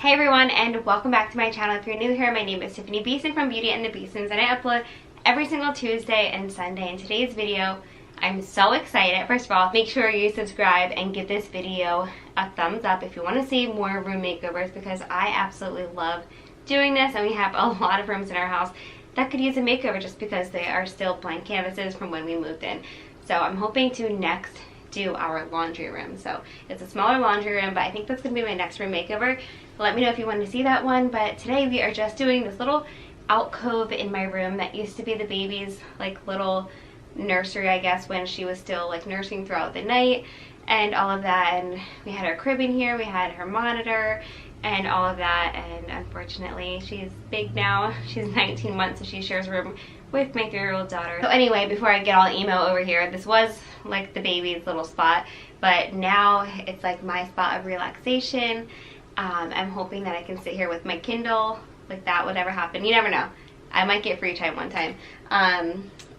Hey everyone, and welcome back to my channel. If you're new here, my name is Tiffani Beaston from Beauty and the Beastons, and I upload every single Tuesday and Sunday. In today's video, I'm so excited. First of all, make sure you subscribe and give this video a thumbs up if you want to see more room makeovers, because I absolutely love doing this, and we have a lot of rooms in our house that could use a makeover just because they are still blank canvases from when we moved in. So I'm hoping to next do our laundry room. So it's a smaller laundry room, but I think that's gonna be my next room makeover. Let me know if you want to see that one. But today we are just doing this little alcove in my room that used to be the baby's like little nursery, I guess, when she was still like nursing throughout the night and all of that. And we had her crib in here, we had her monitor and all of that, and unfortunately she's big now. She's 19 months, so she shares a room with my 3-year-old daughter. So anyway, before I get all emo over here, this was like the baby's little spot, but now it's like my spot of relaxation. I'm hoping that I can sit here with my Kindle, like that would ever happen. You never know. I might get free time one time.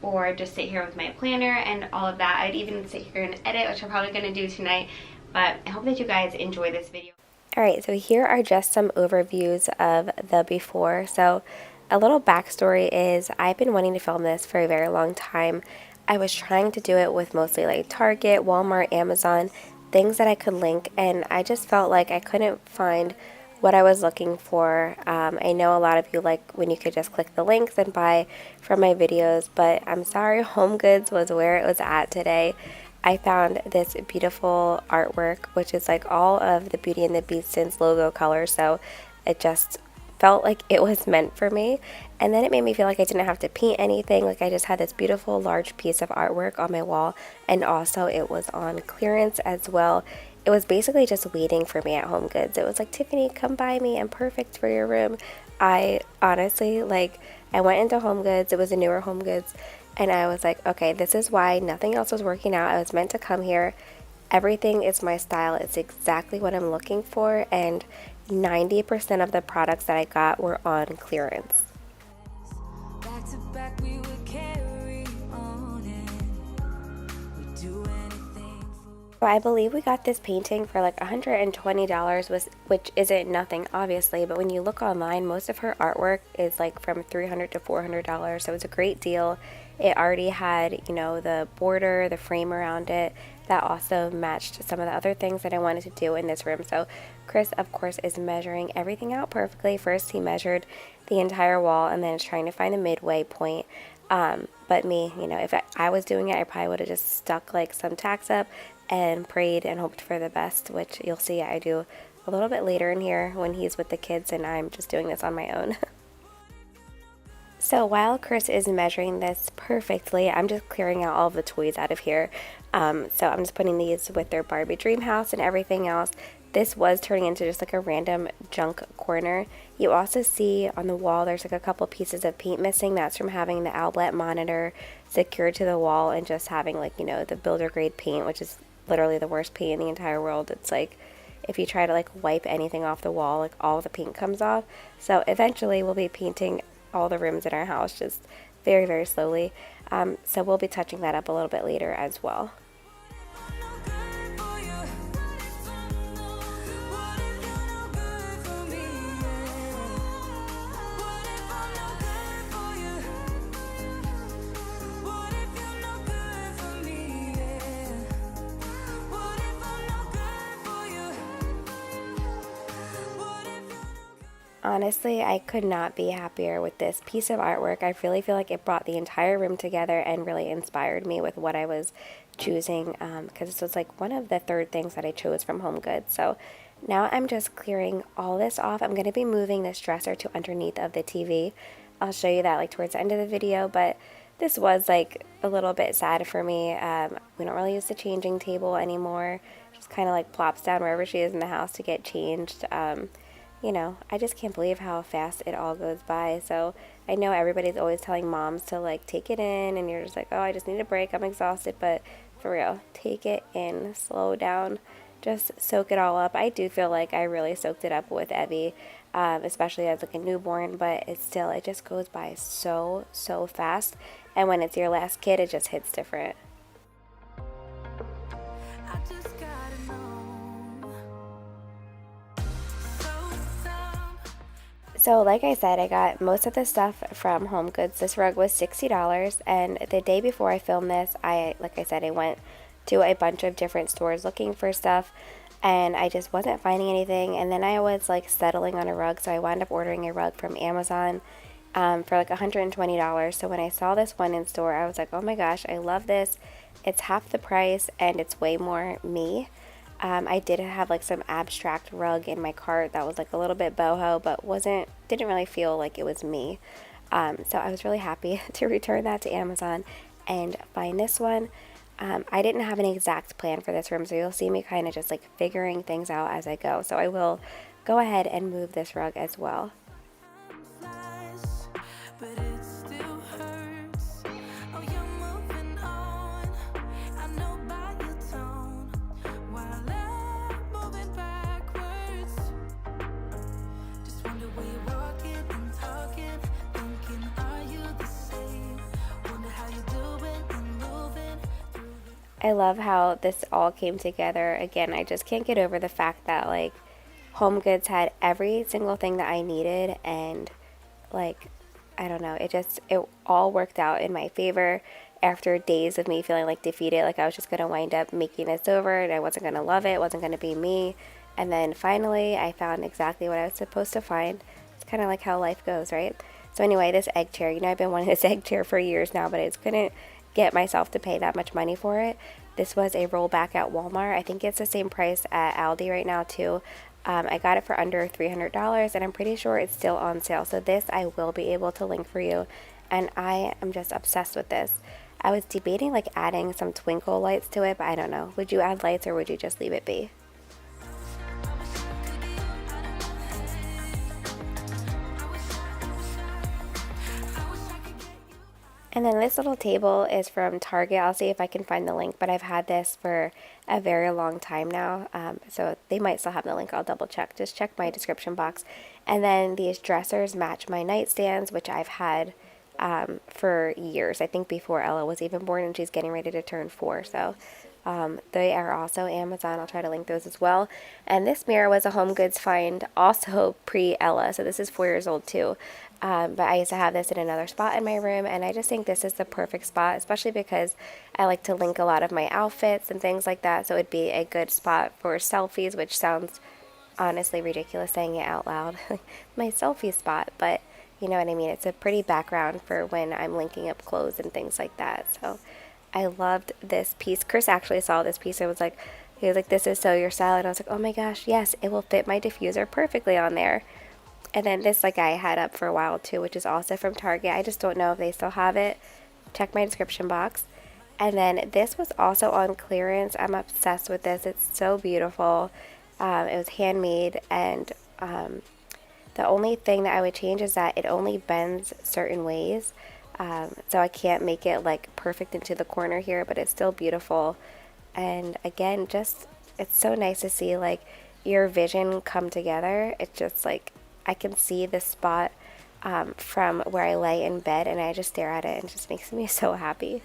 Or just sit here with my planner and all of that. I'd even sit here and edit, which I'm probably gonna do tonight, but I hope that you guys enjoy this video. Alright, so here are just some overviews of the before. So a little backstory is I've been wanting to film this for a very long time. I was trying to do it with mostly like Target, Walmart, Amazon, things that I could link, and I just felt like I couldn't find what I was looking for. I know a lot of you like when you could just click the links and buy from my videos, but I'm sorry, HomeGoods was where it was at today. I found this beautiful artwork, which is like all of the Beauty and the Beastons logo colors, so it just felt like it was meant for me. And then it made me feel like I didn't have to paint anything, like I just had this beautiful large piece of artwork on my wall, and also it was on clearance as well. It was basically just waiting for me at HomeGoods. It was like, Tiffani, come buy me, I'm perfect for your room. I honestly, like, I went into HomeGoods, it was a newer HomeGoods, and I was like, okay, this is why nothing else was working out. I was meant to come here. Everything is my style. It's exactly what I'm looking for, and 90% of the products that I got were on clearance. Back to back, we would carry on and we'd do anything. So I believe we got this painting for like $120, which isn't nothing obviously, but when you look online, most of her artwork is like from $300 to $400, so it's a great deal. It already had, you know, the border, the frame around it, that also matched some of the other things that I wanted to do in this room. So Chris, of course, is measuring everything out perfectly. First, he measured the entire wall and then is trying to find a midway point. But me, you know, if I was doing it, I probably would have just stuck like some tacks up and prayed and hoped for the best, which you'll see I do a little bit later in here when he's with the kids and I'm just doing this on my own. So while Chris is measuring this perfectly, I'm just clearing out all the toys out of here. So I'm just putting these with their Barbie dream house and everything else. This was turning into just like a random junk corner. You also see on the wall there's like a couple pieces of paint missing. That's from having the outlet monitor secured to the wall and just having, like, you know, the builder grade paint, which is literally the worst paint in the entire world. It's like if you try to like wipe anything off the wall, like all the paint comes off. So eventually we'll be painting all the rooms in our house, just very, very slowly. So we'll be touching that up a little bit later as well. Honestly, I could not be happier with this piece of artwork. I really feel like it brought the entire room together and really inspired me with what I was choosing, because this was like one of the third things that I chose from HomeGoods. So now I'm just clearing all this off. I'm going to be moving this dresser to underneath of the TV. I'll show you that like towards the end of the video, but this was like a little bit sad for me. We don't really use the changing table anymore. Just kind of like plops down wherever she is in the house to get changed. You know, I just can't believe how fast it all goes by. So I know everybody's always telling moms to like take it in, and you're just like, oh, I just need a break, I'm exhausted. But for real, take it in, slow down, just soak it all up. I do feel like I really soaked it up with Evie, especially as like a newborn, but it just goes by so fast. And when it's your last kid, it just hits different. I just gotta know. So So like I said, I got most of the stuff from HomeGoods. This rug was $60, and the day before I filmed this, like I said, I went to a bunch of different stores looking for stuff, and I just wasn't finding anything. And then I was like settling on a rug, so I wound up ordering a rug from Amazon for like $120. So when I saw this one in store, I was like, oh my gosh, I love this. It's half the price and it's way more me. I did have like some abstract rug in my cart that was like a little bit boho, but didn't really feel like it was me. So I was really happy to return that to Amazon and find this one. I didn't have an exact plan for this room, so you'll see me kind of just like figuring things out as I go. So I will go ahead and move this rug as well. I love how this all came together. Again, I just can't get over the fact that like HomeGoods had every single thing that I needed, and like I don't know, it all worked out in my favor after days of me feeling like defeated, like I was just going to wind up making this over and I wasn't going to love it wasn't going to be me. And then finally I found exactly what I was supposed to find. It's kind of like how life goes, right? So anyway, this egg chair, I've been wanting this egg chair for years now, but I just couldn't get myself to pay that much money for it. This was a rollback at Walmart. I think it's the same price at Aldi right now too. I got it for under $300, and I'm pretty sure it's still on sale. So this I will be able to link for you, and I am just obsessed with this. I was debating like adding some twinkle lights to it, but I don't know. Would you add lights or would you just leave it be? And then this little table is from Target. I'll see if I can find the link, but I've had this for a very long time now. So they might still have the link. I'll double check. Just check my description box. And then these dressers match my nightstands, which I've had for years. I think before Ella was even born, and she's getting ready to turn 4. So they are also Amazon. I'll try to link those as well. And this mirror was a HomeGoods find, also pre-Ella. So this is 4 years old too. But I used to have this in another spot in my room, and I just think this is the perfect spot, especially because I like to link a lot of my outfits and things like that, so it'd be a good spot for selfies, which sounds honestly ridiculous saying it out loud, my selfie spot, but you know what I mean, it's a pretty background for when I'm linking up clothes and things like that. So I loved this piece. Chris actually saw this piece and he was like, this is so your style, and I was like, oh my gosh, yes, it will fit my diffuser perfectly on there. And then this like I had up for a while too, which is also from Target. I just don't know if they still have it. Check my description box. And then this was also on clearance. I'm obsessed with this. It's so beautiful. It was handmade, and the only thing that I would change is that it only bends certain ways. So I can't make it like perfect into the corner here, but it's still beautiful. And again, just it's so nice to see like your vision come together. It's just like I can see the spot from where I lay in bed, and I just stare at it, and it just makes me so happy.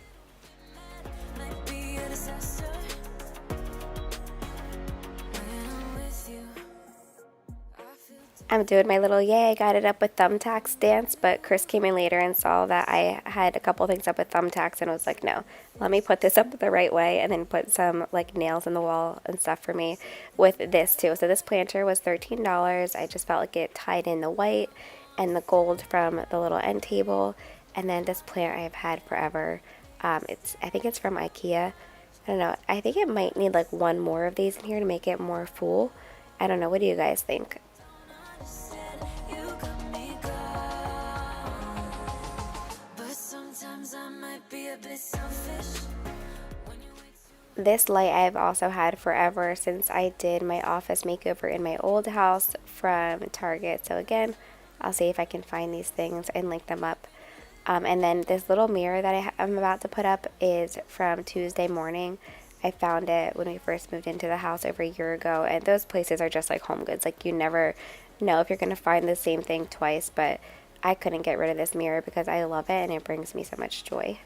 I'm doing my little yay, I got it up with thumbtacks dance, but Chris came in later and saw that I had a couple things up with thumbtacks and was like, no, let me put this up the right way, and then put some like nails in the wall and stuff for me with this too. So this planter was $13. I just felt like it tied in the white and the gold from the little end table. And then this plant I've had forever. I think it's from IKEA. I don't know. I think it might need like one more of these in here to make it more full. I don't know. What do you guys think? This light I've also had forever since I did my office makeover in my old house from Target. So again, I'll see if I can find these things and link them up. And then this little mirror that I'm about to put up is from Tuesday Morning. I found it when we first moved into the house over a year ago, and those places are just like HomeGoods. Like you never know if you're going to find the same thing twice, but I couldn't get rid of this mirror because I love it and it brings me so much joy.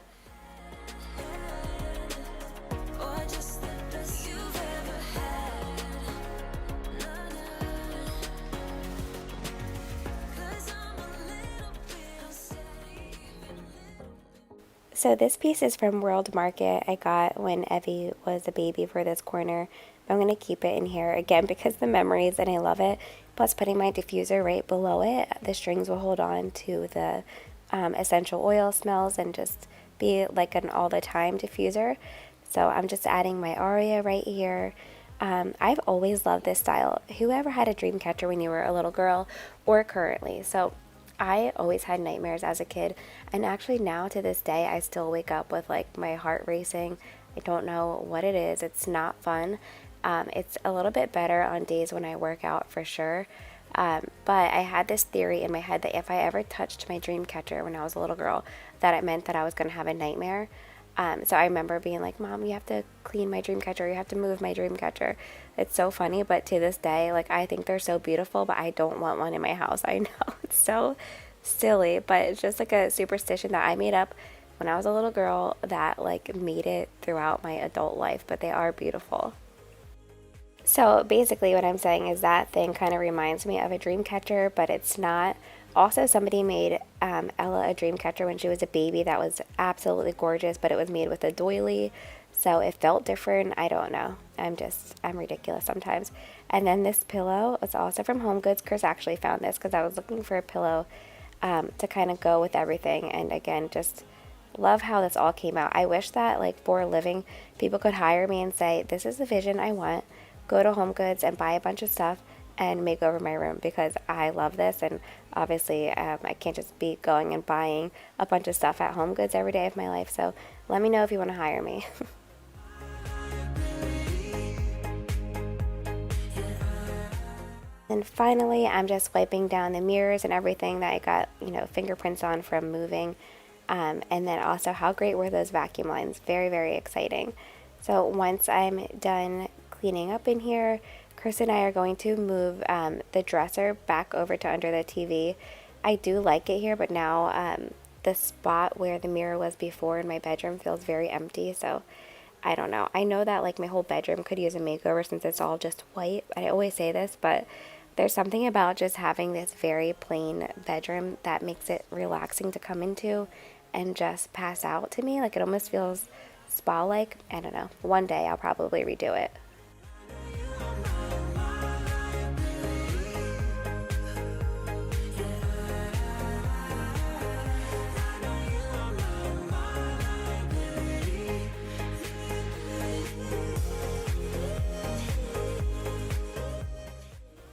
So this piece is from World Market. I got when Evie was a baby for this corner. I'm going to keep it in here again because the memories and I love it. Plus putting my diffuser right below it, the strings will hold on to the essential oil smells and just be like an all the time diffuser. So I'm just adding my aria right here. I've always loved this style. Whoever had a dream catcher when you were a little girl or currently? So I always had nightmares as a kid, and actually now to this day I still wake up with like my heart racing. I don't know what it is. It's not fun. It's a little bit better on days when I work out for sure. But I had this theory in my head that if I ever touched my dream catcher when I was a little girl, that it meant that I was going to have a nightmare. So I remember being like, Mom, you have to clean my dream catcher. You have to move my dream catcher. It's so funny, but to this day, like, I think they're so beautiful, but I don't want one in my house. I know it's so silly, but it's just like a superstition that I made up when I was a little girl that like made it throughout my adult life, but they are beautiful. So basically what I'm saying is that thing kind of reminds me of a dream catcher, but it's not. Also, somebody made Ella a dream catcher when she was a baby that was absolutely gorgeous, but it was made with a doily, so it felt different. I don't know. I'm ridiculous sometimes. And then this pillow was also from Home Goods. Chris actually found this because I was looking for a pillow to kind of go with everything. And again, just love how this all came out. I wish that like for a living, people could hire me and say, this is the vision I want. Go to Home Goods and buy a bunch of stuff and make over my room because I love this. And obviously I can't just be going and buying a bunch of stuff at Home Goods every day of my life. So let me know if you want to hire me. And finally, I'm just wiping down the mirrors and everything that I got, fingerprints on from moving. And then also, how great were those vacuum lines? Very, very exciting. So once I'm done cleaning up in here, Chris and I are going to move the dresser back over to under the TV. I do like it here, but now the spot where the mirror was before in my bedroom feels very empty. So I don't know. I know that like my whole bedroom could use a makeover since it's all just white. I always say this, but there's something about just having this very plain bedroom that makes it relaxing to come into and just pass out to me. Like it almost feels spa-like. I don't know. One day I'll probably redo it.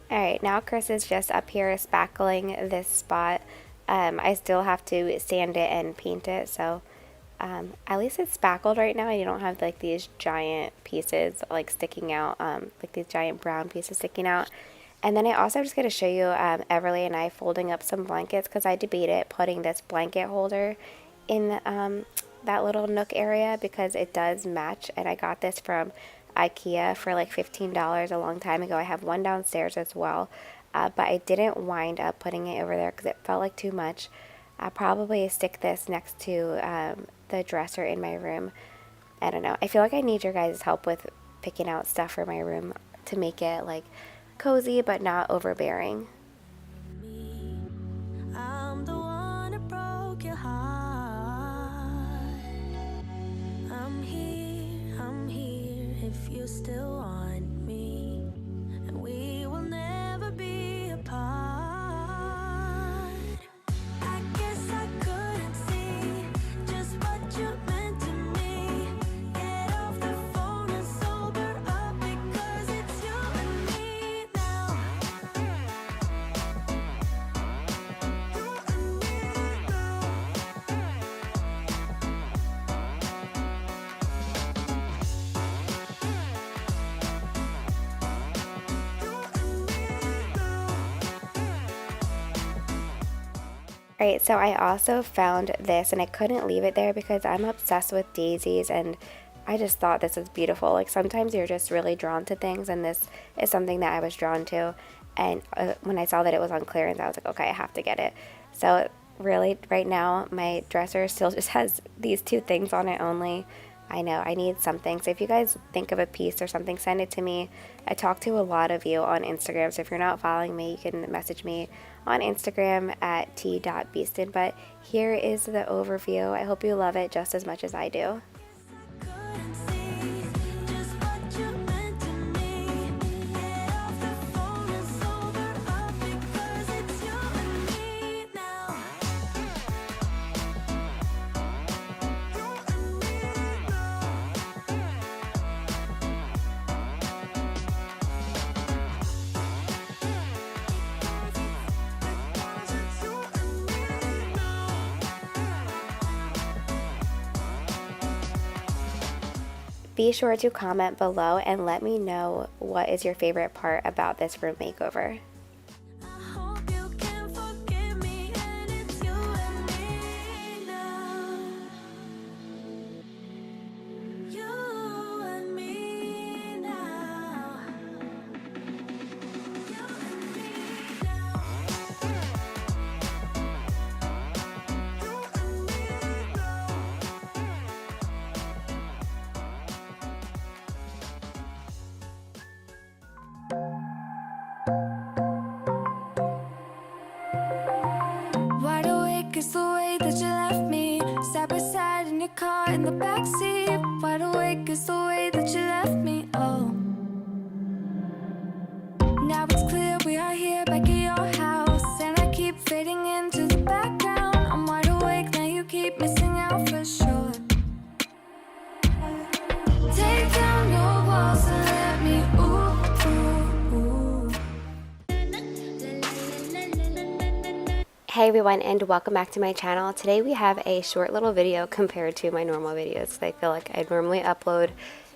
Alright, now Chris is just up here spackling this spot. I still have to sand it and paint it, so at least it's spackled right now and you don't have like these giant pieces like sticking out, like these giant brown pieces sticking out. And then I also just got to show you Everly and I folding up some blankets because I debated putting this blanket holder in that little nook area because it does match, and I got this from IKEA for like $15 a long time ago. I have one downstairs as well, but I didn't wind up putting it over there because it felt like too much. I'll probably stick this next to the dresser in my room. I don't know. I feel like I need your guys' help with picking out stuff for my room to make it like cozy but not overbearing. I'm the one that broke your heart. I'm here if you still want me, and we will never be apart. I guess I couldn't see just what you meant to me. Get off the phone and sober up because it's you and me now. Alright, so I also found this and I couldn't leave it there because I'm obsessed with daisies and I just thought this was beautiful. Like sometimes you're just really drawn to things, and this is something that I was drawn to. And when I saw that it was on clearance, I was like, okay, I have to get it. So really right now my dresser still just has these two things on it only. I know I need something. So if you guys think of a piece or something, send it to me. I talk to a lot of you on Instagram. So if you're not following me, you can message me on Instagram at t.beaston. But here is the overview. I hope you love it just as much as I do. Be sure to comment below and let me know what is your favorite part about this room makeover. Is the way that you left me, side by side in your car in the backseat. Wide awake is the way that you left me. Oh, now it's clear we are here back at your house, and I keep fading into the background. I'm wide awake now, you keep missing out for sure. Take down your walls and let me Hey everyone, and welcome back to my channel. Today we have a short little video compared to my normal videos. I feel like I normally upload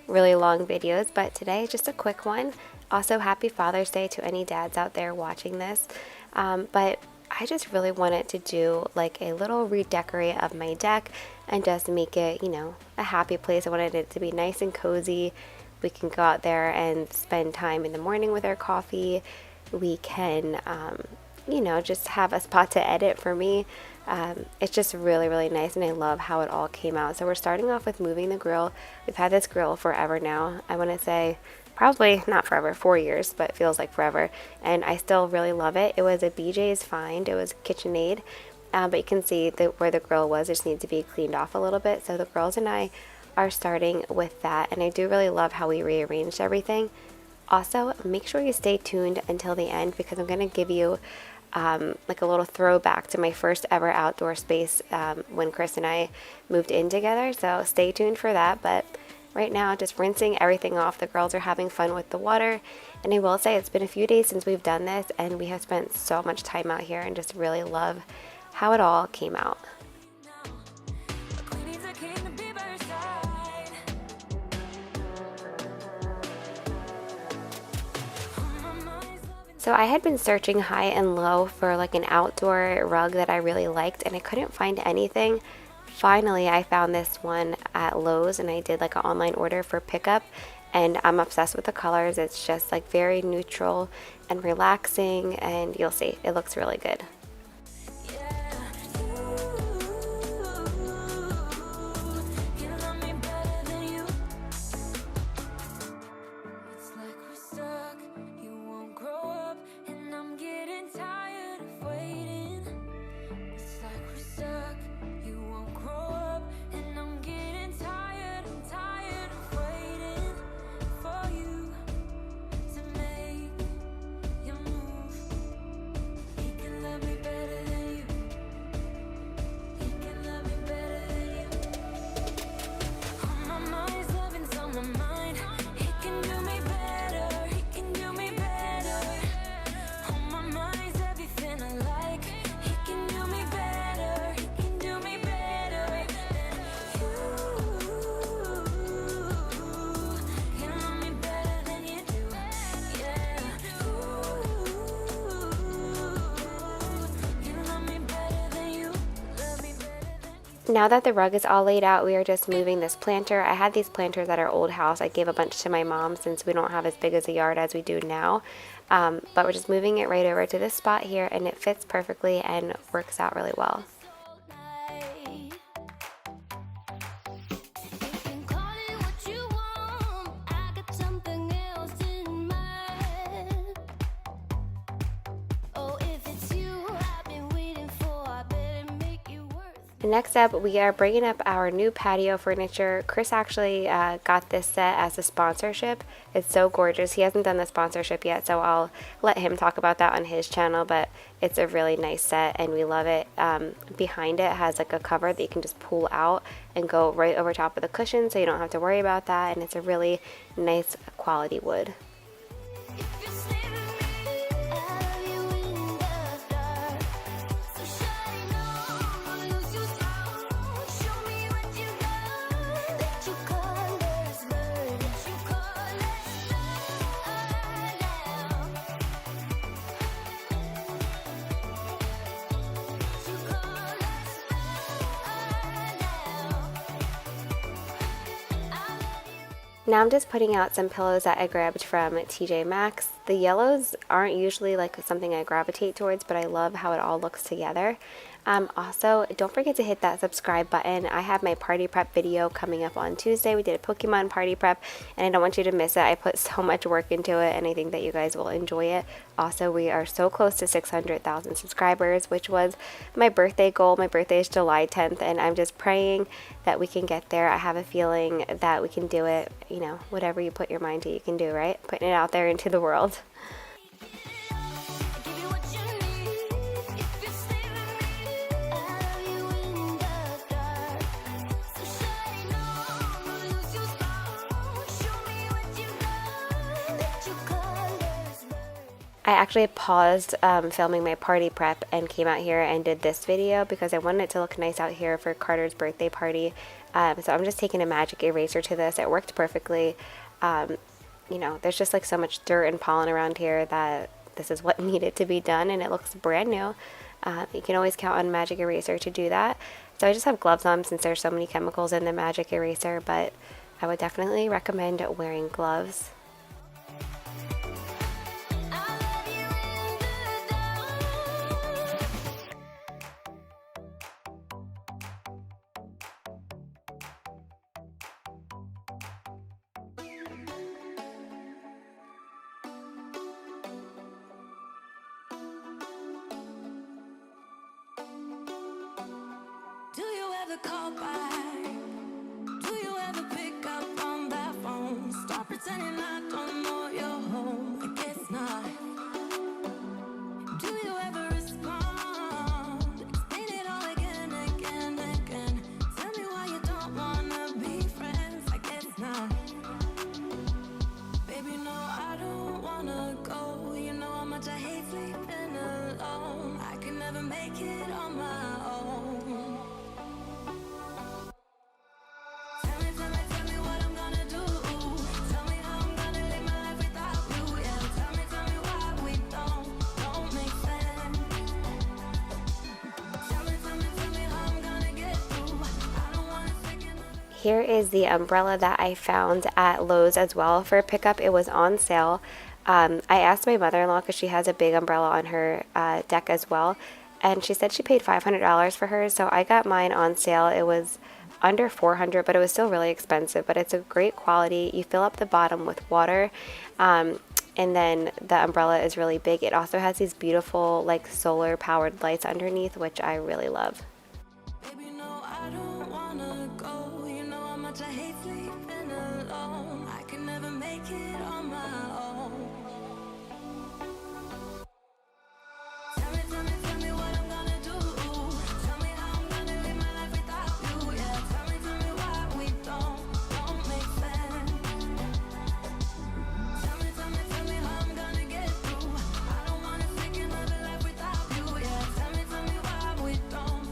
really long videos, but today just a quick one. Also, happy Father's Day to any dads out there watching this. But I just really wanted to do like a little redecorate of my deck and just make it, you know, a happy place. I wanted it to be nice and cozy. We can go out there and spend time in the morning with our coffee. We can you know, just have a spot to edit. For me, it's just really, really nice, and I love how it all came out. So we're starting off with moving the grill. We've had this grill forever now. I want to say probably not forever, 4 years, but it feels like forever, and I still really love it. It was a BJ's find. It was KitchenAid, but you can see that where the grill was, it just needs to be cleaned off a little bit. So the girls and I are starting with that, and I do really love how we rearranged everything. Also, make sure you stay tuned until the end, because I'm going to give you like a little throwback to my first ever outdoor space when Chris and I moved in together. So stay tuned for that. But right now, just rinsing everything off. The girls are having fun with the water. And I will say it's been a few days since we've done this, and we have spent so much time out here and just really love how it all came out. So I had been searching high and low for like an outdoor rug that I really liked, and I couldn't find anything. Finally, I found this one at Lowe's, and I did like an online order for pickup, and I'm obsessed with the colors. It's just like very neutral and relaxing, and you'll see, it looks really good. Now that the rug is all laid out, we are just moving this planter. I had these planters at our old house. I gave a bunch to my mom since we don't have as big as a yard as we do now. But we're just moving it right over to this spot here, and it fits perfectly and works out really well. Next up, we are bringing up our new patio furniture. Chris actually got this set as a sponsorship. It's so gorgeous. He hasn't done the sponsorship yet, so I'll let him talk about that on his channel, but it's a really nice set and we love it. Behind it has like a cover that you can just pull out and go right over top of the cushion, so you don't have to worry about that, and it's a really nice quality wood. Now I'm just putting out some pillows that I grabbed from TJ Maxx. The yellows aren't usually like something I gravitate towards, but I love how it all looks together. Also, don't forget to hit that subscribe button. I have my party prep video coming up on Tuesday. We did a Pokemon party prep, and I don't want you to miss it. I put so much work into it, and I think that you guys will enjoy it. Also, we are so close to 600,000 subscribers, which was my birthday goal. My birthday is July 10th, and I'm just praying that we can get there. I have a feeling that we can do it. You know, whatever you put your mind to, you can do, right? Putting it out there into the world. I actually paused filming my party prep and came out here and did this video because I wanted it to look nice out here for Carter's birthday party. So I'm just taking a magic eraser to this. It worked perfectly. You know, there's just like so much dirt and pollen around here that this is what needed to be done, and it looks brand new. You can always count on magic eraser to do that. So I just have gloves on since there's so many chemicals in the magic eraser, but I would definitely recommend wearing gloves. Do you ever call back? Do you ever pick up on that phone? Stop pretending I don't know you're home. I guess not. Do you ever respond? Explain it all again, again, again. Tell me why you don't wanna be friends. I guess not. Baby, no, I don't wanna go. You know how much I hate sleeping alone. I can never make it on my own. Here is the umbrella that I found at Lowe's as well for pickup. It was on sale. I asked my mother-in-law because she has a big umbrella on her deck as well, and she said she paid $500 for hers, so I got mine on sale. It was under $400, but it was still really expensive, but it's a great quality. You fill up the bottom with water, and then the umbrella is really big. It also has these beautiful like solar powered lights underneath, which I really love. Baby, no, I don't wanna go. You know how much I hate sleeping alone. I can never make it on my own. Tell me what I'm gonna do. Tell me how I'm gonna live my life without you. Yeah, tell me why we don't make sense. Tell me how I'm gonna get through. I don't wanna take another life without you. Yeah, tell me why we don't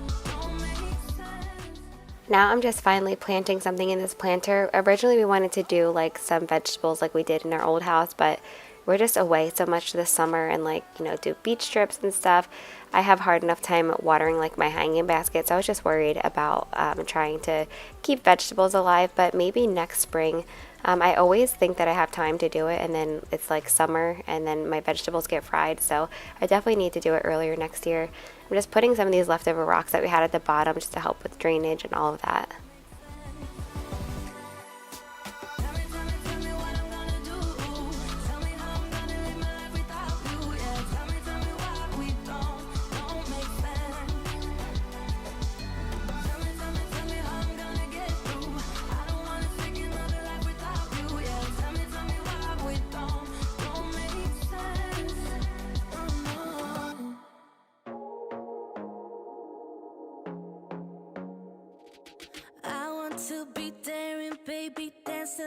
make sense. Now I'm just finally planting something in this planter. Originally we wanted to do like some vegetables like we did in our old house, but we're just away so much this summer and like, you know, do beach trips and stuff. I have hard enough time watering like my hanging basket, so I was just worried about trying to keep vegetables alive, but maybe next spring. I always think that I have time to do it, and then it's like summer and then my vegetables get fried, so I definitely need to do it earlier next year. I'm just putting some of these leftover rocks that we had at the bottom just to help with drainage and all of that. Tell me what I'm gonna do. Tell me how I'm gonna live my life without you. Yeah, tell me why we don't make sense.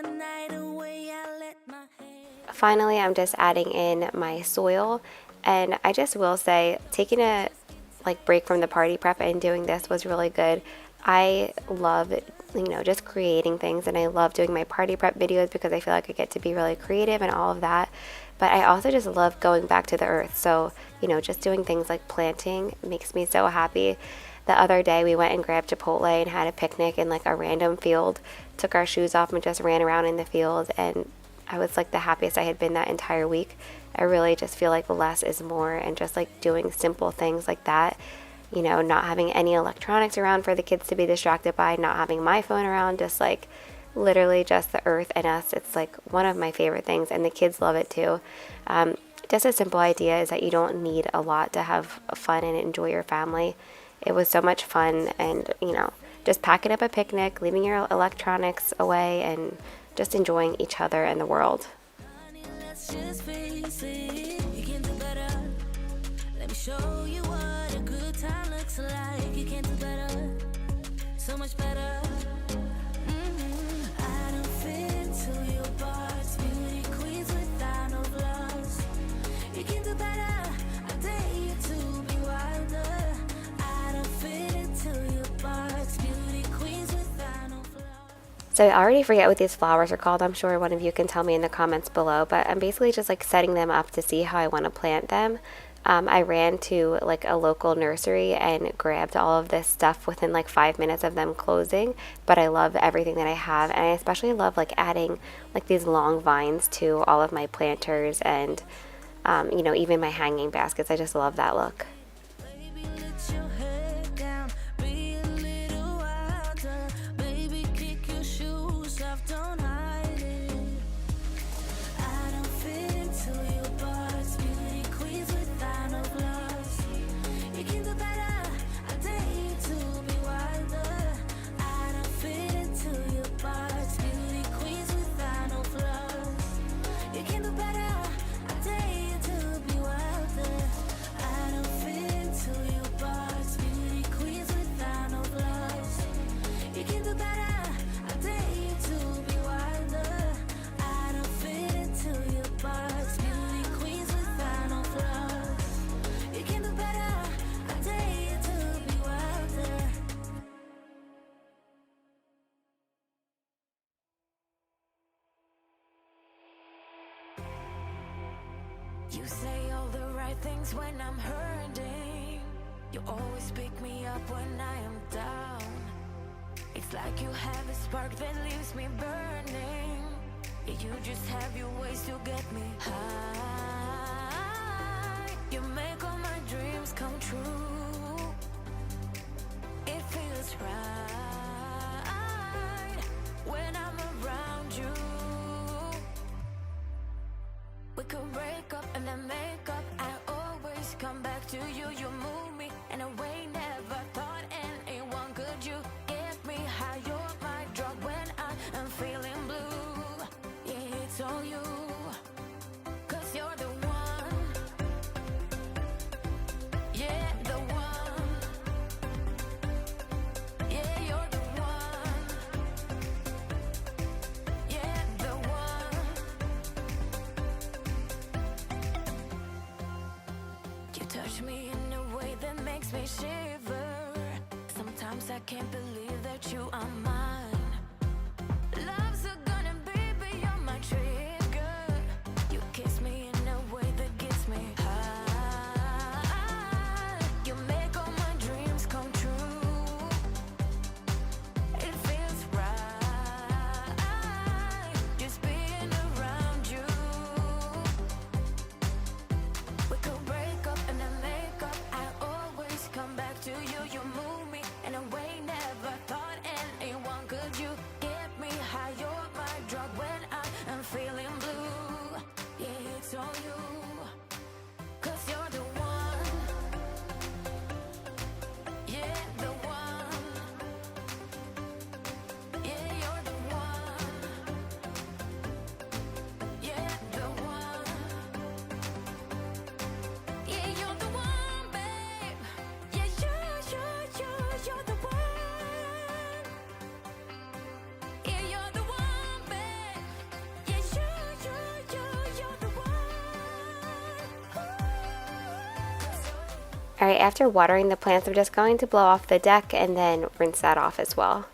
tonight away, I let my head. Finally, I'm just adding in my soil, and I just will say taking a break from the party prep and doing this was really good. I love, just creating things, and I love doing my party prep videos because I feel like I get to be really creative and all of that. But I also just love going back to the earth. So, just doing things like planting makes me so happy. The other day we went and grabbed Chipotle and had a picnic in like a random field, took our shoes off and just ran around in the field, and I was like the happiest I had been that entire week. I really just feel like less is more, and just like doing simple things like that, not having any electronics around for the kids to be distracted by, not having my phone around, just like literally just the earth and us. It's like one of my favorite things, and the kids love it too. Just a simple idea is that you don't need a lot to have fun and enjoy your family. It was so much fun, and just packing up a picnic, leaving your electronics away, and just enjoying each other and the world. Honey, let's just face it, you can do better. Let me show you what a good time looks like. You can do better, so much better. I don't fit into your box, beauty queens without no flaws. You can do better, I dare you to be wilder. I don't fit into your box, beauty queens without no flaws. So I already forget what these flowers are called. I'm sure one of you can tell me in the comments below, but I'm basically just like setting them up to see how I want to plant them. I ran to like a local nursery and grabbed all of this stuff within like 5 minutes of them closing, but I love everything that I have, and I especially love like adding like these long vines to all of my planters and even my hanging baskets. I just love that look. Baby, let your head down, be a little wilder. Baby, kick your shoes off, don't hide it. I don't fit into your box, beauty queens without no flaws. You can do better, I dare you to be wilder. I don't fit into your box, beauty queens without no flaws. You can do better, I dare you to be wilder. I don't fit into your box, beauty queens without no flaws. You can do better, I dare you to be wilder. I don't fit into your box, beauty queens without no flaws. You can do better, I dare you to be wilder. You say all the right things when I'm hurting. You always pick me up when I am down. It's like you have a spark that leaves me burning. Yeah, you just have your ways to get me high. You make all my dreams come true. It feels right when I'm around you. We could break up and then make up. I always come back to you. You move me in a way never thought anyone could. You get me high. You're my drug when I am feeling blue. Yeah, it's all you, 'cause you're the one. Yeah, the one. Yeah, you're the one. Yeah, the one. You touch me in a way that makes me shiver. Sometimes I can't believe that you are mine. Love's a gun and baby, you're my trigger. You kiss me in a way that gets me high. You make all my dreams come true. It feels right just being around you. We could break up and then make up. I always come back to you. You move me in a way never thought anyone could Alright, after watering the plants, I'm just going to blow off the deck and then rinse that off as well.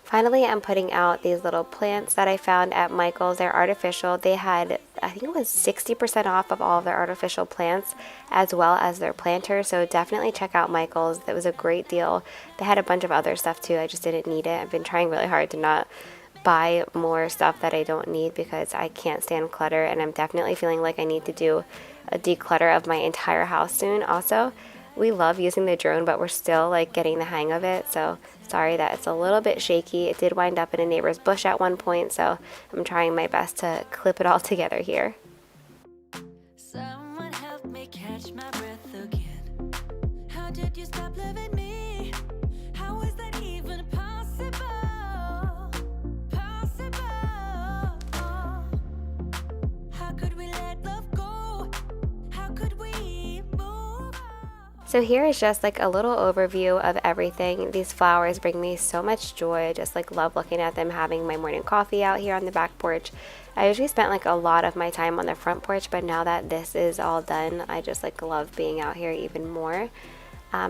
Finally, I'm putting out these little plants that I found at Michael's. They're artificial. They had, I think it was 60% off of all of their artificial plants as well as their planters. So definitely check out Michael's. That was a great deal. They had a bunch of other stuff too. I just didn't need it. I've been trying really hard to not buy more stuff that I don't need because I can't stand clutter, and I'm definitely feeling like I need to do a declutter of my entire house soon. Also, we love using the drone, but we're still like getting the hang of it, so sorry that it's a little bit shaky. It did wind up in a neighbor's bush at one point, so I'm trying my best to clip it all together here. Someone help me catch my breath again. How did you stop loving me? How is that even possible? How could we let love go? How could we move on? So here is just like a little overview of everything. These flowers bring me so much joy. I just like love looking at them, having my morning coffee out here on the back porch. I usually spent like a lot of my time on the front porch, but now that this is all done, I just like love being out here even more.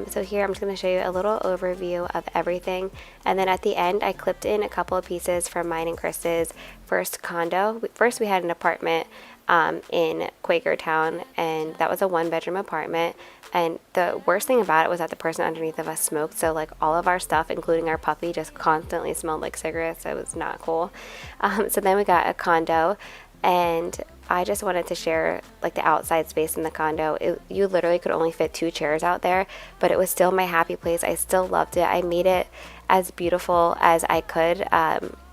So here I'm just going to show you a little overview of everything, and then at the end I clipped in a couple of pieces from mine and Chris's first condo. First we had an apartment in Quakertown, and that was a 1-bedroom apartment, and the worst thing about it was that the person underneath of us smoked, so like all of our stuff, including our puppy, just constantly smelled like cigarettes. It was not cool. So then we got a condo, and I just wanted to share like the outside space in the condo. You literally could only fit 2 chairs out there, but it was still my happy place. I still loved it. I made it as beautiful as I could,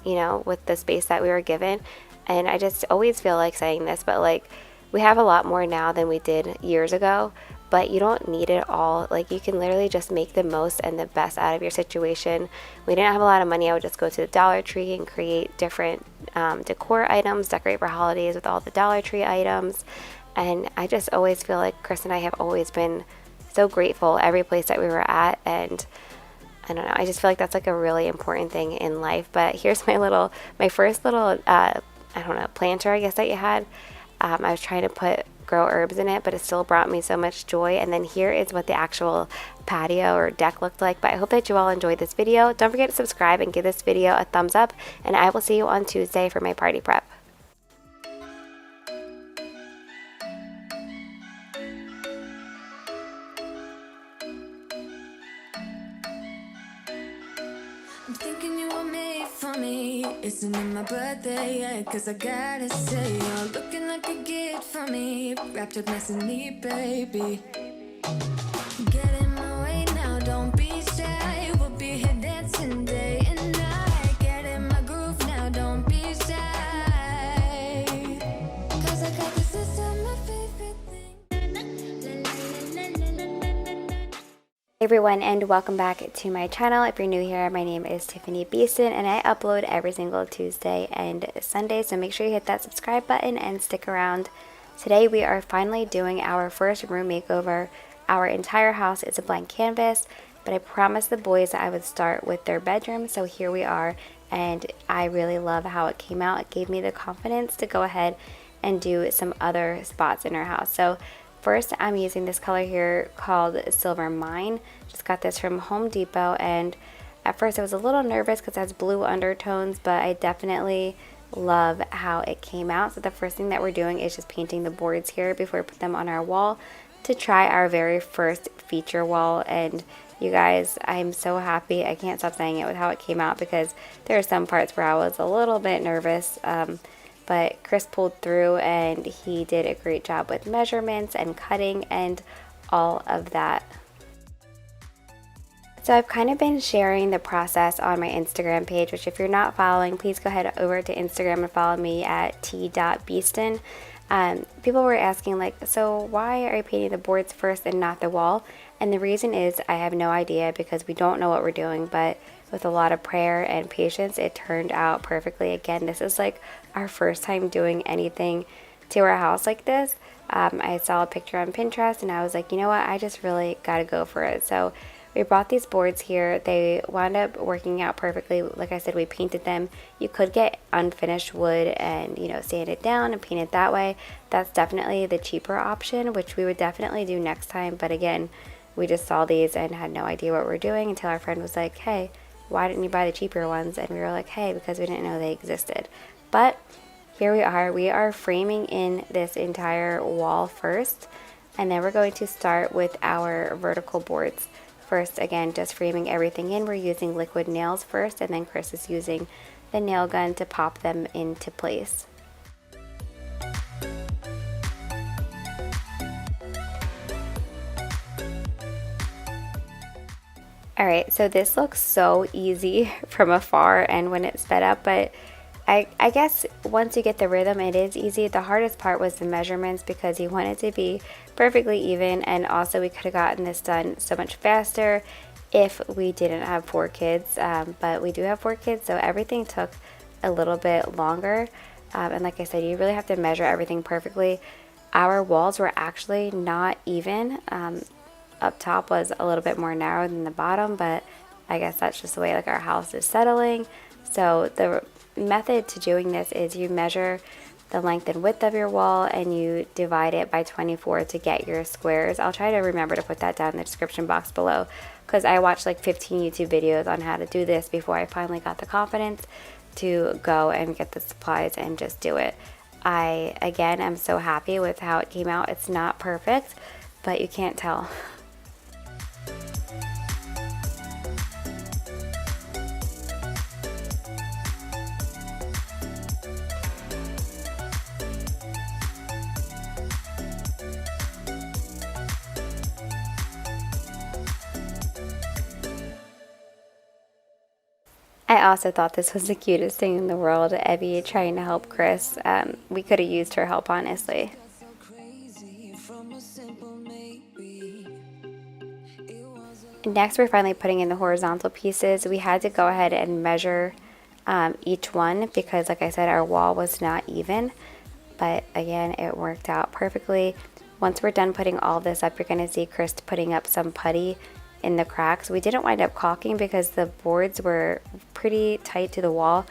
you know, with the space that we were given. And I just always feel like saying this, but like we have a lot more now than we did years ago, but you don't need it all. Like you can literally just make the most and the best out of your situation. We didn't have a lot of money. I would just go to the Dollar Tree and create different decor items, decorate for holidays with all the Dollar Tree items. And I just always feel like Chris and I have always been so grateful every place that we were at, and I don't know, I just feel like that's like a really important thing in life. But here's my first little I don't know, planter I guess that you had. I was trying to grow herbs in it, but it still brought me so much joy. And then here is what the actual patio or deck looked like. But I hope that you all enjoyed this video. Don't forget to subscribe and give this video a thumbs up, and I will see you on Tuesday for my party prep. I'm thinking you were made for me. Isn't it my birthday yet? Cause I gotta say, you're looking like a gift for me. Wrapped up nice and neat, baby. Get in my way now, don't be shy. We'll be here dancing day and night. Get in my groove now, don't be shy. Cause I got this is my favorite thing. Hey everyone, and welcome back to my channel. If you're new here, my name is Tiffani Beaston, and I upload every single Tuesday and Sunday, so make sure you hit that subscribe button and stick around. Today we are finally doing our first room makeover. Our entire house is a blank canvas, but I promised the boys that I would start with their bedroom, so here we are, and I really love how it came out. It gave me the confidence to go ahead and do some other spots in our house. So first, I'm using this color here called Silver Mine. Just got this from Home Depot, and at first I was a little nervous because it has blue undertones, but I definitely love how it came out. So the first thing that we're doing is just painting the boards here before we put them on our wall to try our very first feature wall. And you guys, I'm so happy. I can't stop saying it with how it came out, because there are some parts where I was a little bit nervous, but Chris pulled through and he did a great job with measurements and cutting and all of that. So I've kind of been sharing the process on my Instagram page, which if you're not following, please go ahead over to Instagram and follow me at t.beaston. People were asking like, so why are you painting the boards first and not the wall? And the reason is I have no idea because we don't know what we're doing, but with a lot of prayer and patience, it turned out perfectly. Again, this is like our first time doing anything to our house like this. I saw a picture on Pinterest and I was like, you know what, I just really got to go for it. So we brought these boards here. They wound up working out perfectly. Like I said, we painted them. You could get unfinished wood and, you know, sand it down and paint it that way. That's definitely the cheaper option, which we would definitely do next time. But again, we just saw these and had no idea what we were doing until our friend was like, hey, why didn't you buy the cheaper ones? And we were like, hey, because we didn't know they existed. But here we are. We are framing in this entire wall first, and then we're going to start with our vertical boards. First, again, just framing everything in. We're using liquid nails first, and then Chris is using the nail gun to pop them into place. Alright, so this looks so easy from afar and when it's sped up, but I guess once you get the rhythm, it is easy. The hardest part was the measurements because you want it to be perfectly even, and also we could have gotten this done so much faster if we didn't have 4 kids, but we do have 4 kids, so everything took a little bit longer, and like I said, you really have to measure everything perfectly. Our walls were actually not even. Up top was a little bit more narrow than the bottom, but I guess that's just the way like our house is settling. So the method to doing this is you measure the length and width of your wall and you divide it by 24 to get your squares. I'll try to remember to put that down in the description box below because I watched like 15 YouTube videos on how to do this before I finally got the confidence to go and get the supplies and just do it. I, again, am so happy with how it came out. It's not perfect, but you can't tell. I also thought this was the cutest thing in the world, Evie trying to help Chris. We could have used her help, honestly. Next, we're finally putting in the horizontal pieces. We had to go ahead and measure each one because, like I said, our wall was not even. But again, it worked out perfectly. Once we're done putting all this up, you're going to see Chris putting up some putty in the cracks. We didn't wind up caulking because the boards were pretty tight to the wall.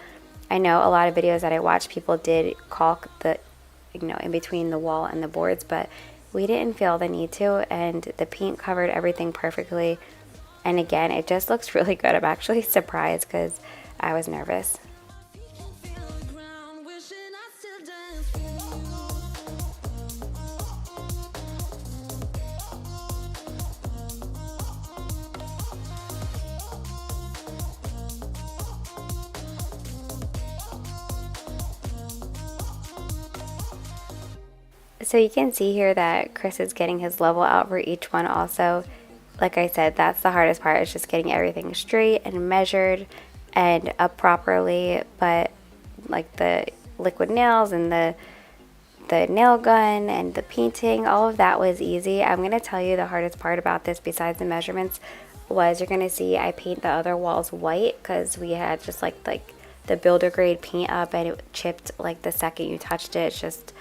I know a lot of videos that I watched, people did caulk the, you know, in between the wall and the boards, but we didn't feel the need to, and the paint covered everything perfectly. And again, it just looks really good. I'm actually surprised because I was nervous. So you can see here that Chris is getting his level out for each one also. Like I said, that's the hardest part, is just getting everything straight and measured and up properly. But like the liquid nails and the nail gun and the painting, all of that was easy. I'm going to tell you the hardest part about this besides the measurements was you're going to see I paint the other walls white because we had just like the builder grade paint up and it chipped like the second you touched it. It's just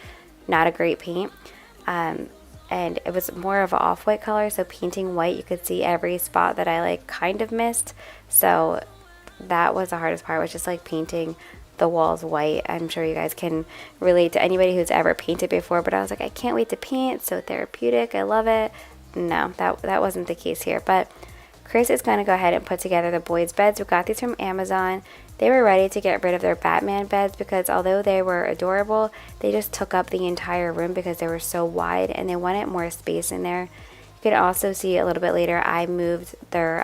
not a great paint. And it was more of an off-white color, so painting white you could see every spot that I like kind of missed. So that was the hardest part, was just like painting the walls white. I'm sure you guys can relate to anybody who's ever painted before, but I was like, I can't wait to paint. It's so therapeutic. I love it. No, that wasn't the case here. But Chris is going to go ahead and put together the boys' beds. We got these from Amazon. They were ready to get rid of their Batman beds because although they were adorable, they just took up the entire room because they were so wide and they wanted more space in there. You can also see a little bit later I moved their,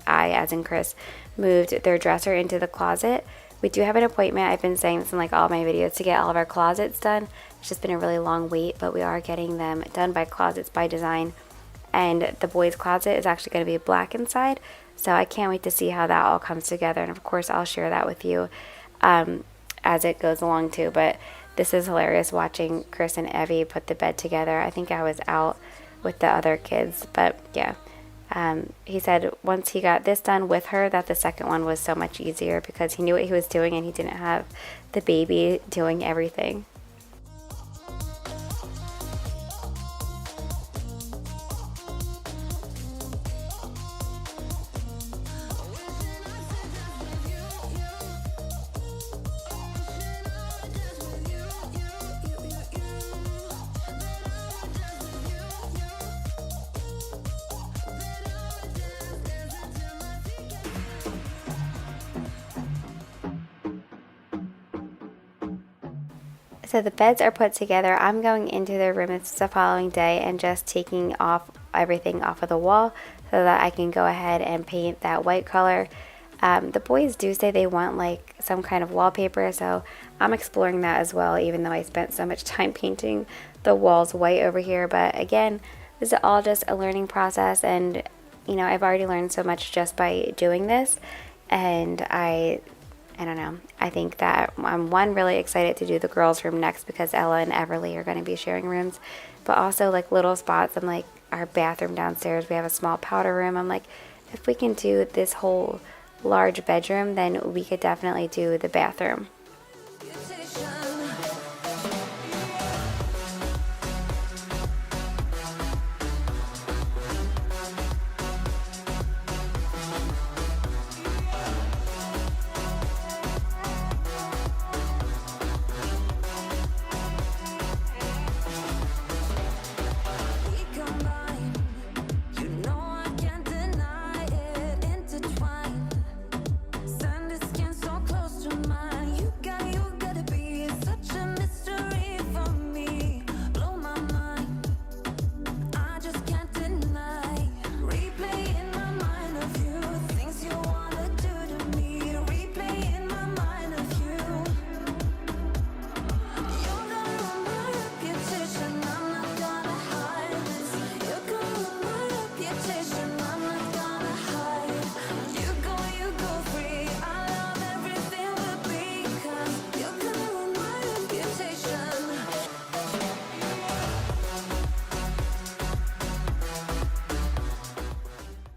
I as in Chris, moved their dresser into the closet. We do have an appointment, I've been saying this in like all my videos, to get all of our closets done. It's just been a really long wait, but we are getting them done by Closets by Design. And the boys' closet is actually going to be black inside. So I can't wait to see how that all comes together. And of course, I'll share that with you as it goes along too. But this is hilarious watching Chris and Evie put the bed together. I think I was out with the other kids. But yeah, He said once he got this done with her that the second one was so much easier because he knew what he was doing and he didn't have the baby doing everything. So the beds are put together. I'm going into their room. It's the following day and just taking off everything off of the wall so that I can go ahead and paint that white color. The boys do say they want like some kind of wallpaper, so I'm exploring that as well, even though I spent so much time painting the walls white over here. But again, this is all just a learning process, and you know, I've already learned so much just by doing this, and I don't know. I think that I'm really excited to do the girls' room next because Ella and Everly are going to be sharing rooms, but also like little spots. I'm like, our bathroom downstairs, we have a small powder room. I'm like, if we can do this whole large bedroom, then we could definitely do the bathroom.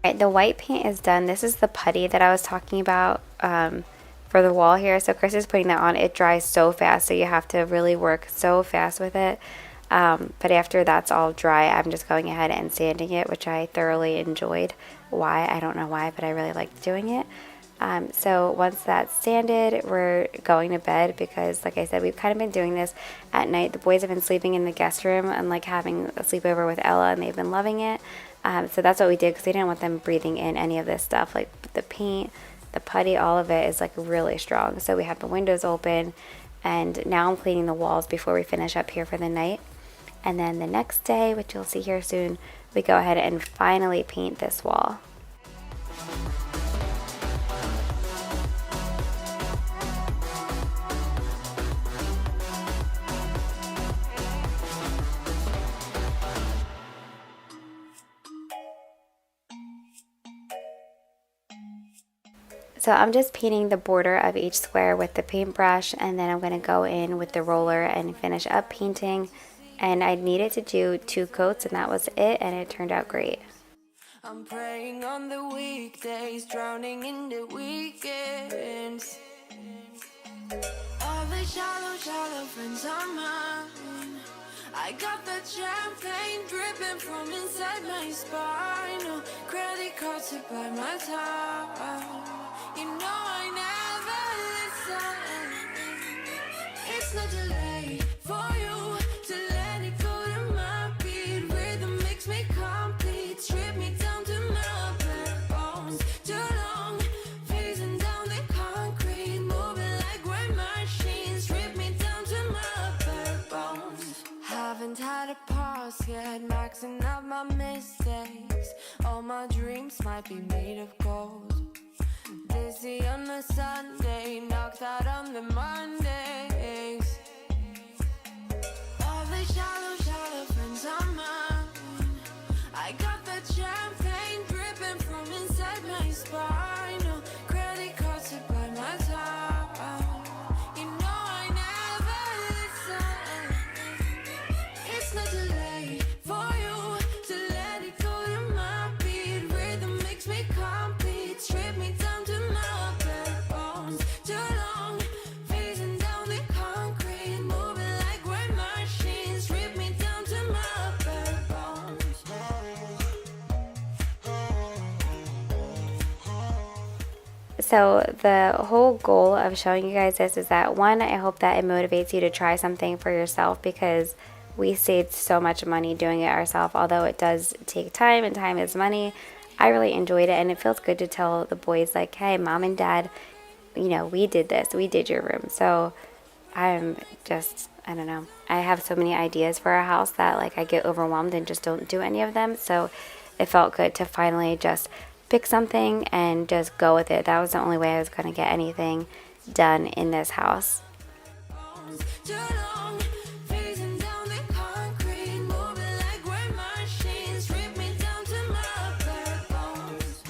Alright, the white paint is done. This is the putty that I was talking about for the wall here. So Chris is putting that on. It dries so fast, so you have to really work so fast with it. But after that's all dry, I'm just going ahead and sanding it, which I thoroughly enjoyed. Why? I don't know why, but I really liked doing it. So once that's sanded, we're going to bed because, like I said, we've kind of been doing this at night. The boys have been sleeping in the guest room and like having a sleepover with Ella, and they've been loving it. So that's what we did because we didn't want them breathing in any of this stuff. Like the paint, the putty, all of it is like really strong. So we have the windows open, and now I'm cleaning the walls before we finish up here for the night. And then the next day, which you'll see here soon, we go ahead and finally paint this wall. So I'm just painting the border of each square with the paintbrush, and then I'm going to go in with the roller and finish up painting. And I needed to do 2 coats, and that was it, and it turned out great. I'm praying on the weekdays, drowning in the weekends. All the shallow friends are mine. I got the champagne dripping from inside my spine. No credit cards to buy my time. You know I never listen. It's not too late for you to let it go to my beat. Rhythm makes me complete. Strip me down to my bare bones. Too long, pacing down the concrete, moving like great machines. Strip me down to my bare bones. Haven't had a pause yet, maxing out my mistakes. All my dreams might be made of gold. Dizzy on a Sunday, knocked out on the Mondays. All the shallow friends are mine. I got the champagne dripping from inside my spine. No credit cards to buy my time. You know I never listen. It's not too late for you to let it go to my beat. So the whole goal of showing you guys this is that, one, I hope that it motivates you to try something for yourself, because we saved so much money doing it ourselves. Although it does take time and time is money, I really enjoyed it, and it feels good to tell the boys like, hey, mom and dad, you know, we did this, we did your room. So I'm just, I don't know, I have so many ideas for a house that like I get overwhelmed and just don't do any of them. So it felt good to finally just pick something and just go with it. That was the only way I was going to get anything done in this house. Too long, phasing down the concrete, moving like we're machines, strip me down to my bare bones.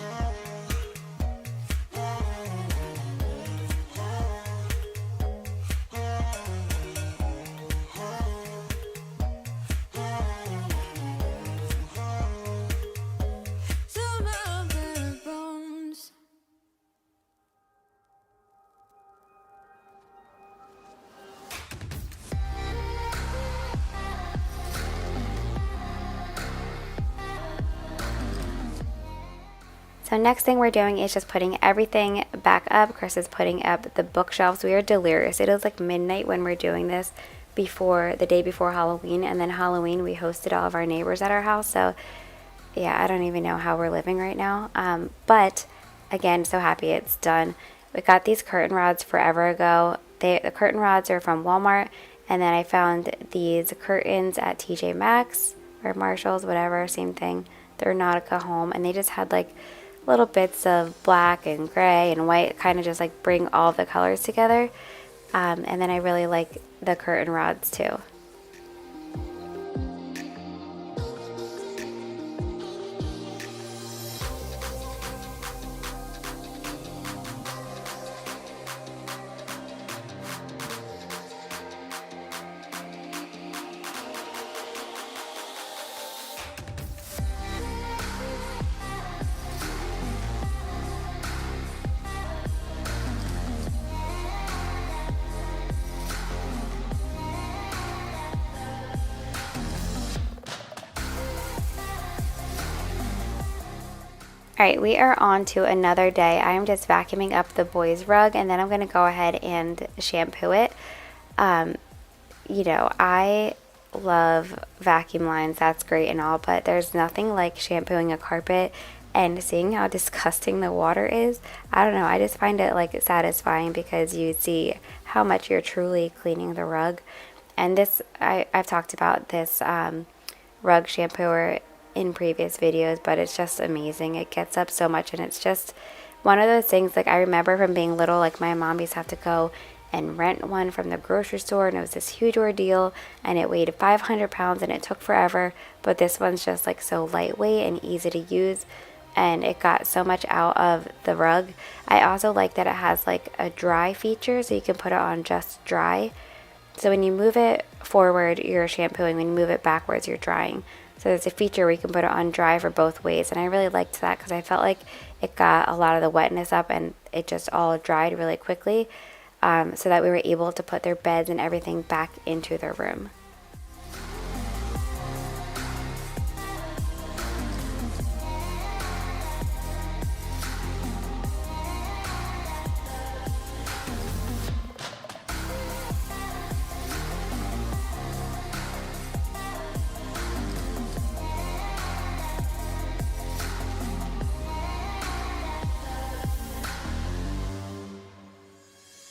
To my bare bones. So next thing we're doing is just putting everything back up. Chris is putting up the bookshelves. We are delirious. It is like midnight when we're doing this, before the day before Halloween, and then Halloween we hosted all of our neighbors at our house. So yeah, I don't even know how we're living right now. But again, so happy it's done. We got these curtain rods forever ago. The curtain rods are from Walmart, and then I found these curtains at TJ Maxx or Marshall's, whatever, same thing. They're Nautica Home, and they just had like little bits of black and gray and white, kind of just like bring all of the colors together. And then I really like the curtain rods too. Alright, we are on to another day. I am just vacuuming up the boys' rug, and then I'm going to go ahead and shampoo it. You know, I love vacuum lines, that's great and all, but there's nothing like shampooing a carpet and seeing how disgusting the water is. I don't know, I just find it like satisfying, because you see how much you're truly cleaning the rug. And this, I've talked about this rug shampooer in previous videos, but it's just amazing. It gets up so much, and it's just one of those things, like I remember from being little, like my mom used to have to go and rent one from the grocery store, and it was this huge ordeal, and it weighed 500 pounds and it took forever. But this one's just like so lightweight and easy to use, and it got so much out of the rug. I also like that it has like a dry feature, so you can put it on just dry. So when you move it forward, you're shampooing. When you move it backwards, you're drying. So there's a feature where you can put it on dry for both ways. And I really liked that, because I felt like it got a lot of the wetness up, and it just all dried really quickly, so that we were able to put their beds and everything back into their room.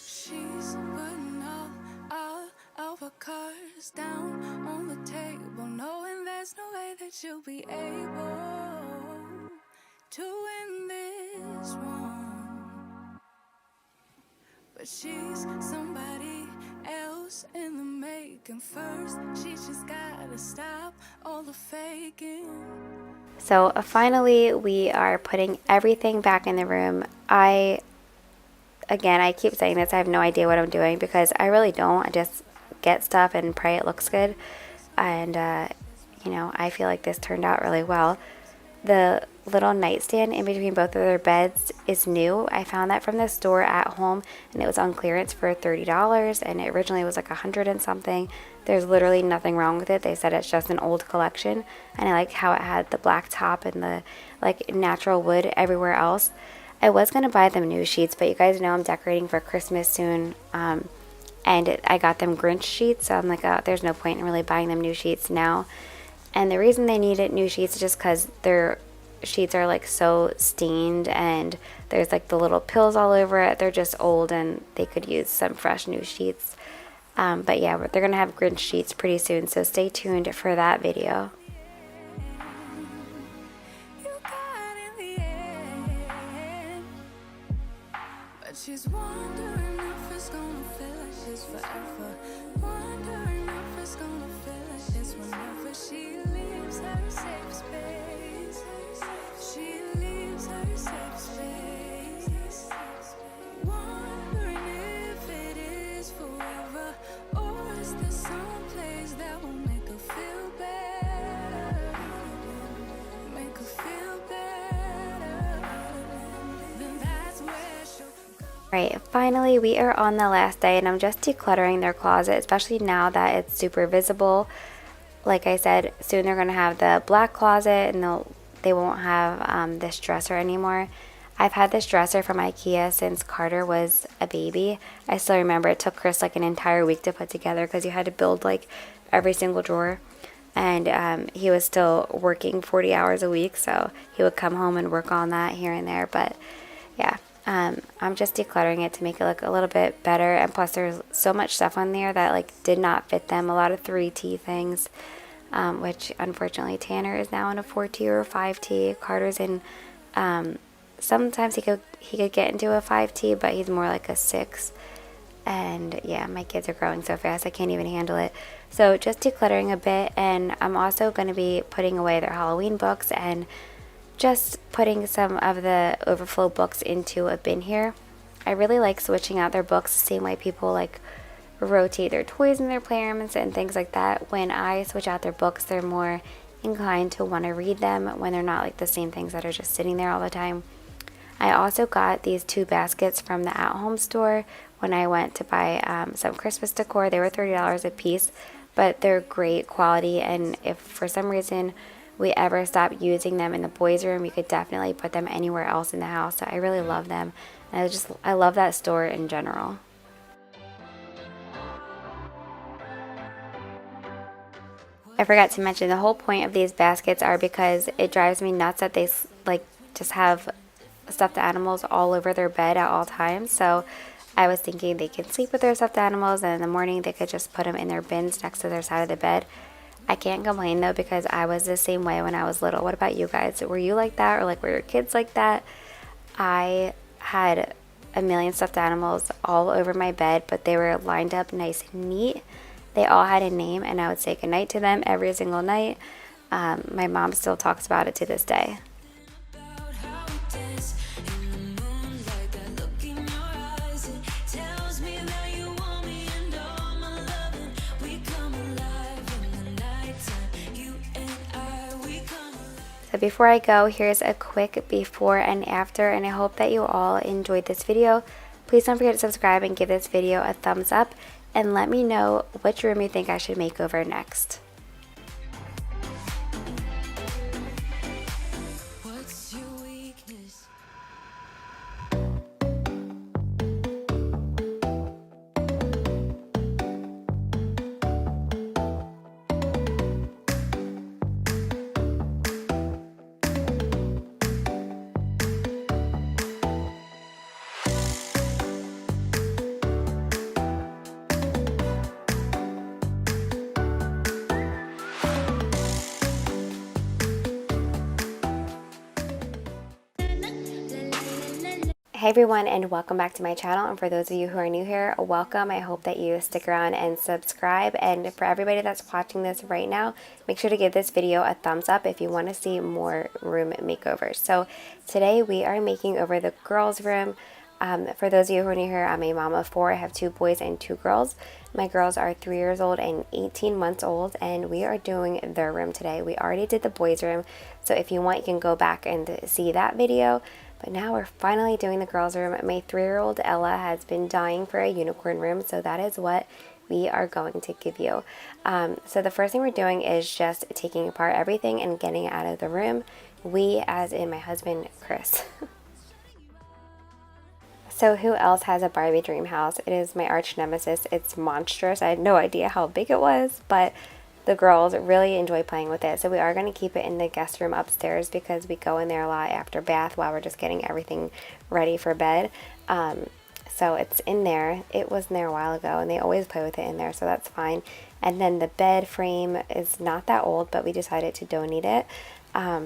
She's putting all of her cards down on the table, knowing there's no way that she'll be able to win this one. But she's somebody else in the making. First, she just gotta stop all the faking. So finally, we are putting everything back in the room. Again, I keep saying this, I have no idea what I'm doing, because I really don't. I just get stuff and pray it looks good. And, you know, I feel like this turned out really well. The little nightstand in between both of their beds is new. I found that from the store at home, and it was on clearance for $30, and it originally was like $100 and something. There's literally nothing wrong with it. They said it's just an old collection, and I liked how it had the black top and the like natural wood everywhere else. I was going to buy them new sheets, but you guys know I'm decorating for Christmas soon, and I got them Grinch sheets, so I'm like, oh, there's no point in really buying them new sheets now. And the reason they needed new sheets is just because their sheets are like so stained, and there's like the little pills all over it. They're just old, and they could use some fresh new sheets. But yeah, they're going to have Grinch sheets pretty soon, so stay tuned for that video. She's wondering if it's gonna feel like she's forever. Wondering if it's gonna feel like this whenever she leaves her safe space. She leaves her safe space. Wondering if it is forever, or is there some place that will make her feel better? Make her feel better. Then that's where she'll. Right, finally we are on the last day, and I'm just decluttering their closet, especially now that it's super visible. Like I said, soon they're going to have the black closet, and they won't have this dresser anymore. I've had this dresser from IKEA since Carter was a baby. I still remember it took Chris like an entire week to put together because you had to build like every single drawer. And he was still working 40 hours a week, so he would come home and work on that here and there. But yeah. I'm just decluttering it to make it look a little bit better, and plus there's so much stuff on there that like did not fit them. A lot of 3T things, which unfortunately Tanner is now in a 4T or a 5T. Carter's in, sometimes he could get into a 5T, but he's more like a 6. And yeah, my kids are growing so fast I can't even handle it. So just decluttering a bit, and I'm also going to be putting away their Halloween books and just putting some of the overflow books into a bin here. I really like switching out their books the same way people like rotate their toys in their playrooms and things like that. When I switch out their books, they're more inclined to want to read them when they're not like the same things that are just sitting there all the time. I also got these 2 baskets from the at-home store when I went to buy some Christmas decor. They were $30 a piece, but they're great quality, and if for some reason we ever stop using them in the boys' room, you could definitely put them anywhere else in the house. So I really love them, and I love that store in general. I forgot to mention the whole point of these baskets are because it drives me nuts that they like just have stuffed animals all over their bed at all times. So I was thinking they can sleep with their stuffed animals, and in the morning they could just put them in their bins next to their side of the bed. I can't complain though, because I was the same way when I was little. What about you guys? Were you like that, or like were your kids like that? I had a million stuffed animals all over my bed, but they were lined up nice and neat. They all had a name, and I would say goodnight to them every single night. My mom still talks about it to this day. So before I go, here's a quick before and after, and I hope that you all enjoyed this video. Please don't forget to subscribe and give this video a thumbs up, and let me know which room you think I should make over next. Hey everyone, and welcome back to my channel. And for those of you who are new here, welcome. I hope that you stick around and subscribe. And for everybody that's watching this right now, make sure to give this video a thumbs up if you want to see more room makeovers. So today we are making over the girls' room. For those of you who are new here, I'm a mom of 4. I have 2 boys and 2 girls. My girls are 3 years old and 18 months old, and we are doing their room today. We already did the boys' room, so if you want, you can go back and see that video. But now we're finally doing the girls' room. My 3-year-old Ella has been dying for a unicorn room, so that is what we are going to give you. So the first thing we're doing is just taking apart everything and getting it out of the room. We, as in my husband, Chris. So who else has a Barbie dream house? It is my arch nemesis. It's monstrous. I had no idea how big it was, but the girls really enjoy playing with it. So we are going to keep it in the guest room upstairs because we go in there a lot after bath while we're just getting everything ready for bed. So it's in there. It was in there a while ago, and they always play with it in there, so that's fine. And then the bed frame is not that old, but we decided to donate it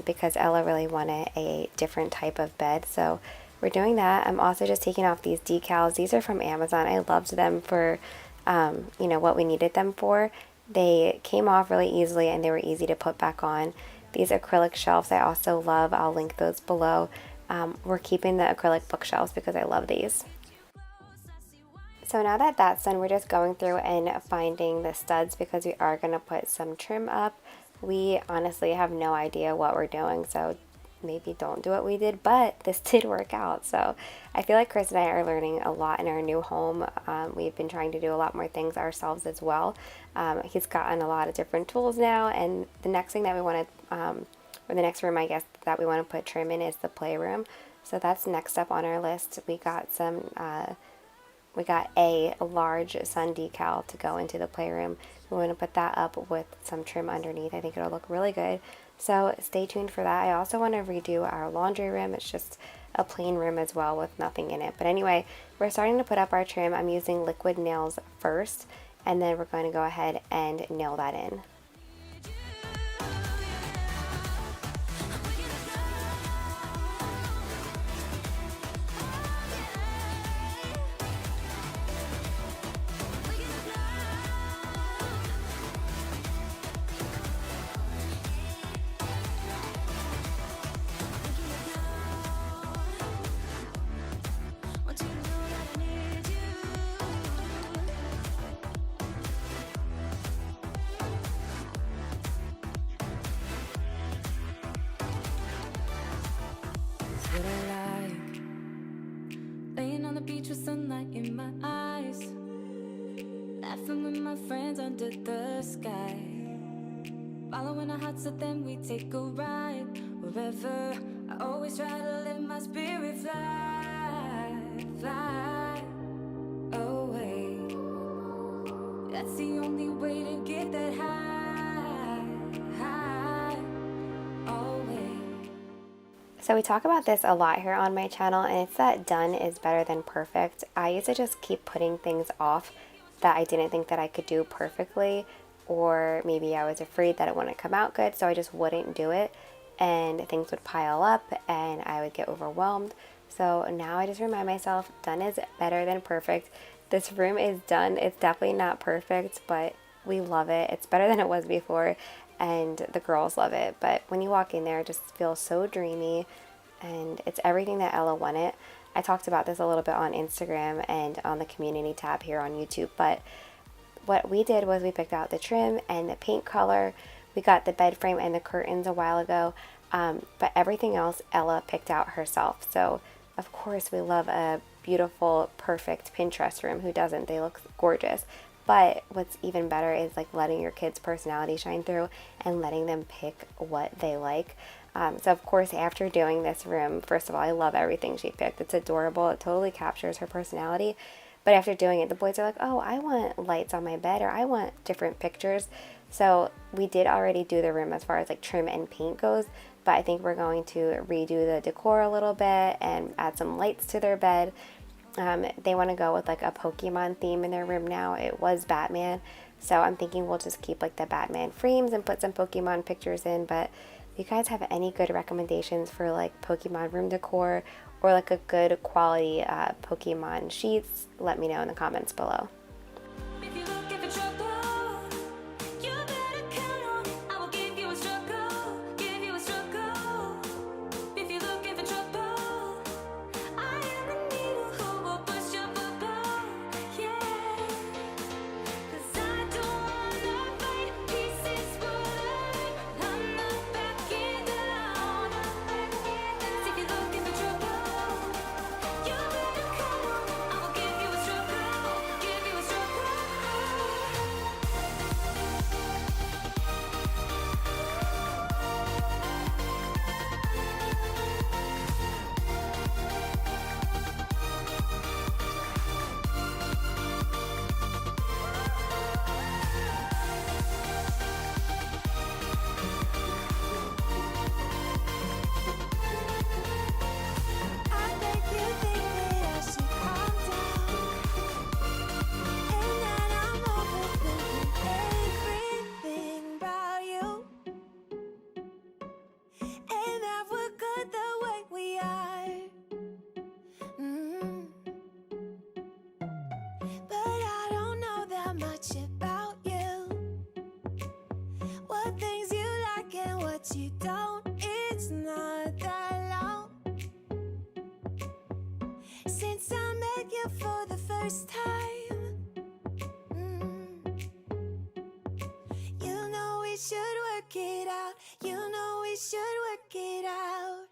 because Ella really wanted a different type of bed. So we're doing that. I'm also just taking off these decals. These are from Amazon. I loved them for, what we needed them for. They came off really easily and they were easy to put back on. These acrylic shelves I also love. I'll link those below. We're keeping the acrylic bookshelves because I love these. So now that that's done, we're just going through and finding the studs because we are going to put some trim up. We honestly have no idea what we're doing, so maybe don't do what we did, but this did work out. So I feel like Chris and I are learning a lot in our new home. We've been trying to do a lot more things ourselves as well. He's gotten a lot of different tools now, and the next thing that we want to, or the next room I guess that we want to put trim in is the playroom. So that's next up on our list. We got a large sun decal to go into the playroom. We want to put that up with some trim underneath. I think it'll look really good. So stay tuned for that. I also want to redo our laundry room. It's just a plain room as well with nothing in it. But anyway, we're starting to put up our trim. I'm using liquid nails first, and then we're going to go ahead and nail that in. What I like, laying on the beach with sunlight in my eyes, laughing with my friends under the sky, following our hearts so then we take a ride. Wherever, I always try to let my spirit fly, fly away. That's the only way to get that high, high away. So we talk about this a lot here on my channel, and it's that done is better than perfect. I used to just keep putting things off that I didn't think that I could do perfectly, or maybe I was afraid that it wouldn't come out good, so I just wouldn't do it, and things would pile up and I would get overwhelmed. So now I just remind myself, done is better than perfect. This room is done. It's definitely not perfect, but we love it. It's better than it was before, and the girls love it. But when you walk in there, it just feels so dreamy, and it's everything that Ella wanted. I talked about this a little bit on Instagram and on the community tab here on YouTube, but what we did was we picked out the trim and the paint color. We got the bed frame and the curtains a while ago, but everything else Ella picked out herself. So of course we love a beautiful, perfect Pinterest room. Who doesn't? They look gorgeous. But what's even better is like letting your kids' personality shine through and letting them pick what they like. So of course, after doing this room, first of all, I love everything she picked. It's adorable. It totally captures her personality. But after doing it, the boys are like, oh, I want lights on my bed, or I want different pictures. So we did already do the room as far as like trim and paint goes, but I think we're going to redo the decor a little bit and add some lights to their bed. They want to go with like a Pokemon theme in their room now. It was Batman, so I'm thinking we'll just keep like the Batman frames and put some Pokemon pictures in. But if you guys have any good recommendations for like Pokemon room decor or like a good quality Pokemon sheets, let me know in the comments below. If you're looking for trouble, you better count on it. I will give you a struggle, give you a struggle. If you're looking for trouble, I am the needle who will burst your bubble, yeah. 'Cause I don't wanna fight pieces for life. I'm not backing down. So if you're looking for trouble, you better count on it. I will give you a struggle, give you a you for the first time. You know we should work it out. You know we should work it out.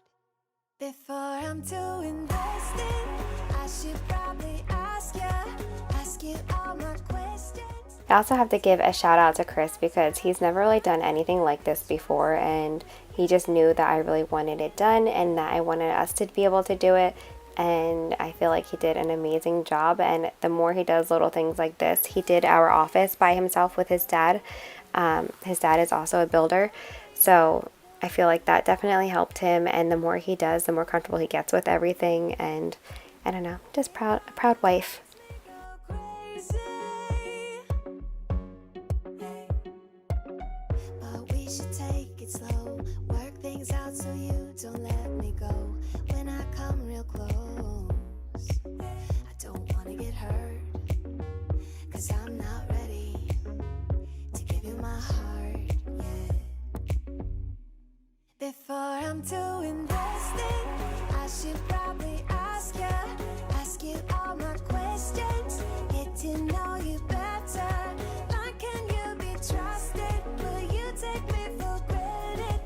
Before I'm too invested, I should probably ask you all my questions. I also have to give a shout out to Chris because he's never really done anything like this before, and he just knew that I really wanted it done and that I wanted us to be able to do it, and I feel like he did an amazing job. And the more he does little things like this, he did our office by himself with his dad. His dad is also a builder, so I feel like that definitely helped him, and the more he does, the more comfortable he gets with everything. And I don't know, just a proud wife. But we should take it slow, work things out so you don't let me go. When I come real close, I don't wanna get hurt, 'cause I'm not ready to give you my heart yet. Before I'm too invested, I should probably ask you all my questions, get to know you better. Like, can you be trusted? Will you take me for granted?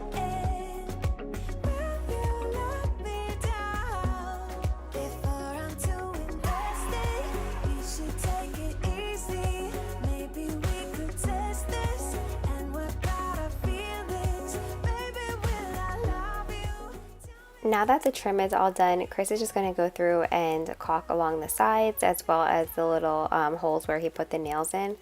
Will you let me down? Before I'm too invested, we should take it easy. Maybe we could test this and work out our feelings. Baby, will I love you? Now that the trim is all done, Chris is just going to go through and caulk along the sides as well as the little holes where he put the nails in.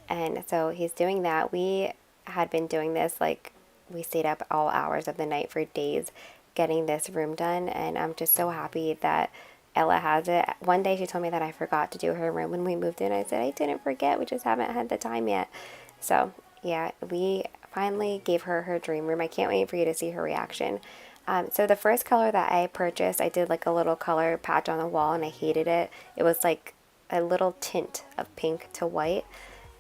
And so he's doing that. We had been doing this, like, we stayed up all hours of the night for days getting this room done, and I'm just so happy that Ella has it. One day she told me that I forgot to do her room when we moved in. I said, I didn't forget, we just haven't had the time yet. So yeah, we finally gave her her dream room. I can't wait for you to see her reaction. So the first color that I purchased, I did like a little color patch on the wall, and I hated it. It was like a little tint of pink to white,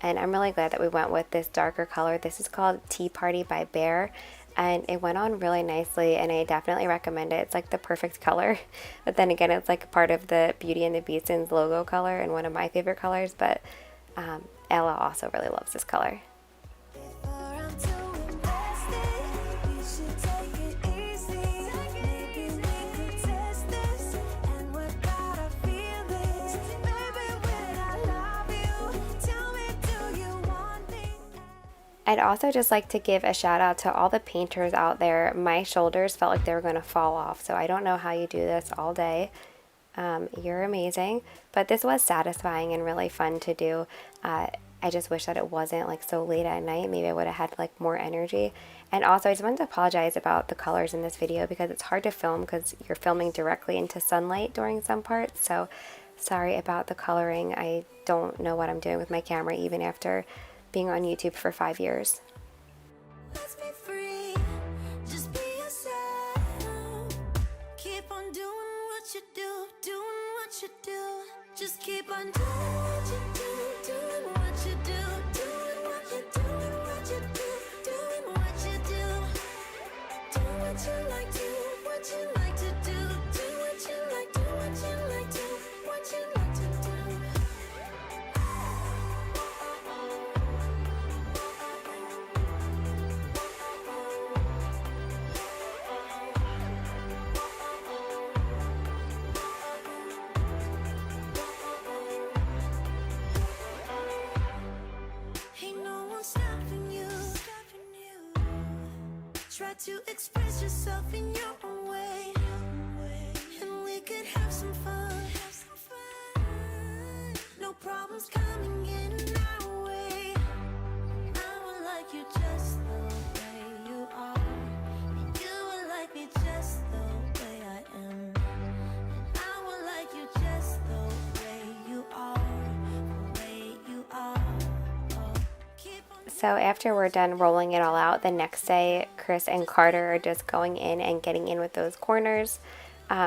and I'm really glad that we went with this darker color. This is called Tea Party by Bear, and it went on really nicely, and I definitely recommend it. It's like the perfect color, but then again, it's like part of the Beauty and the Beastons logo color and one of my favorite colors, but Ella also really loves this color. Before I'm too invested, we should take it easy. Maybe we could test this and work out our feelings. Baby, will I love you? Tell me, do you want me? I'd also just like to give a shout out to all the painters out there. My shoulders felt like they were going to fall off, so I don't know how you do this all day. You're amazing, but this was satisfying and really fun to do. I just wish that it wasn't like so late at night. Maybe I would have had like more energy. And also I just wanted to apologize about the colors in this video because it's hard to film because you're filming directly into sunlight during some parts. So sorry about the coloring. I don't know what I'm doing with my camera even after being on YouTube for 5 years. Let's be free, just be yourself. Keep on doing what you do, doing what you do. Just keep on doing what you do, doing what you do, doing what you do, doing what you do, doing what you do. Do what you like, do what you like to do, do what you like, do what you like, do what you like to do. Ain't no one stopping you. Try to express yourself in your own way, and we could have some fun. No problems coming in our way. I would like you just the way you are. You would like me just the way I am. And I would like you just the way you are, the way you are. Oh, keep on. So after we're done rolling it all out, the next day Chris and Carter are just going in and getting in with those corners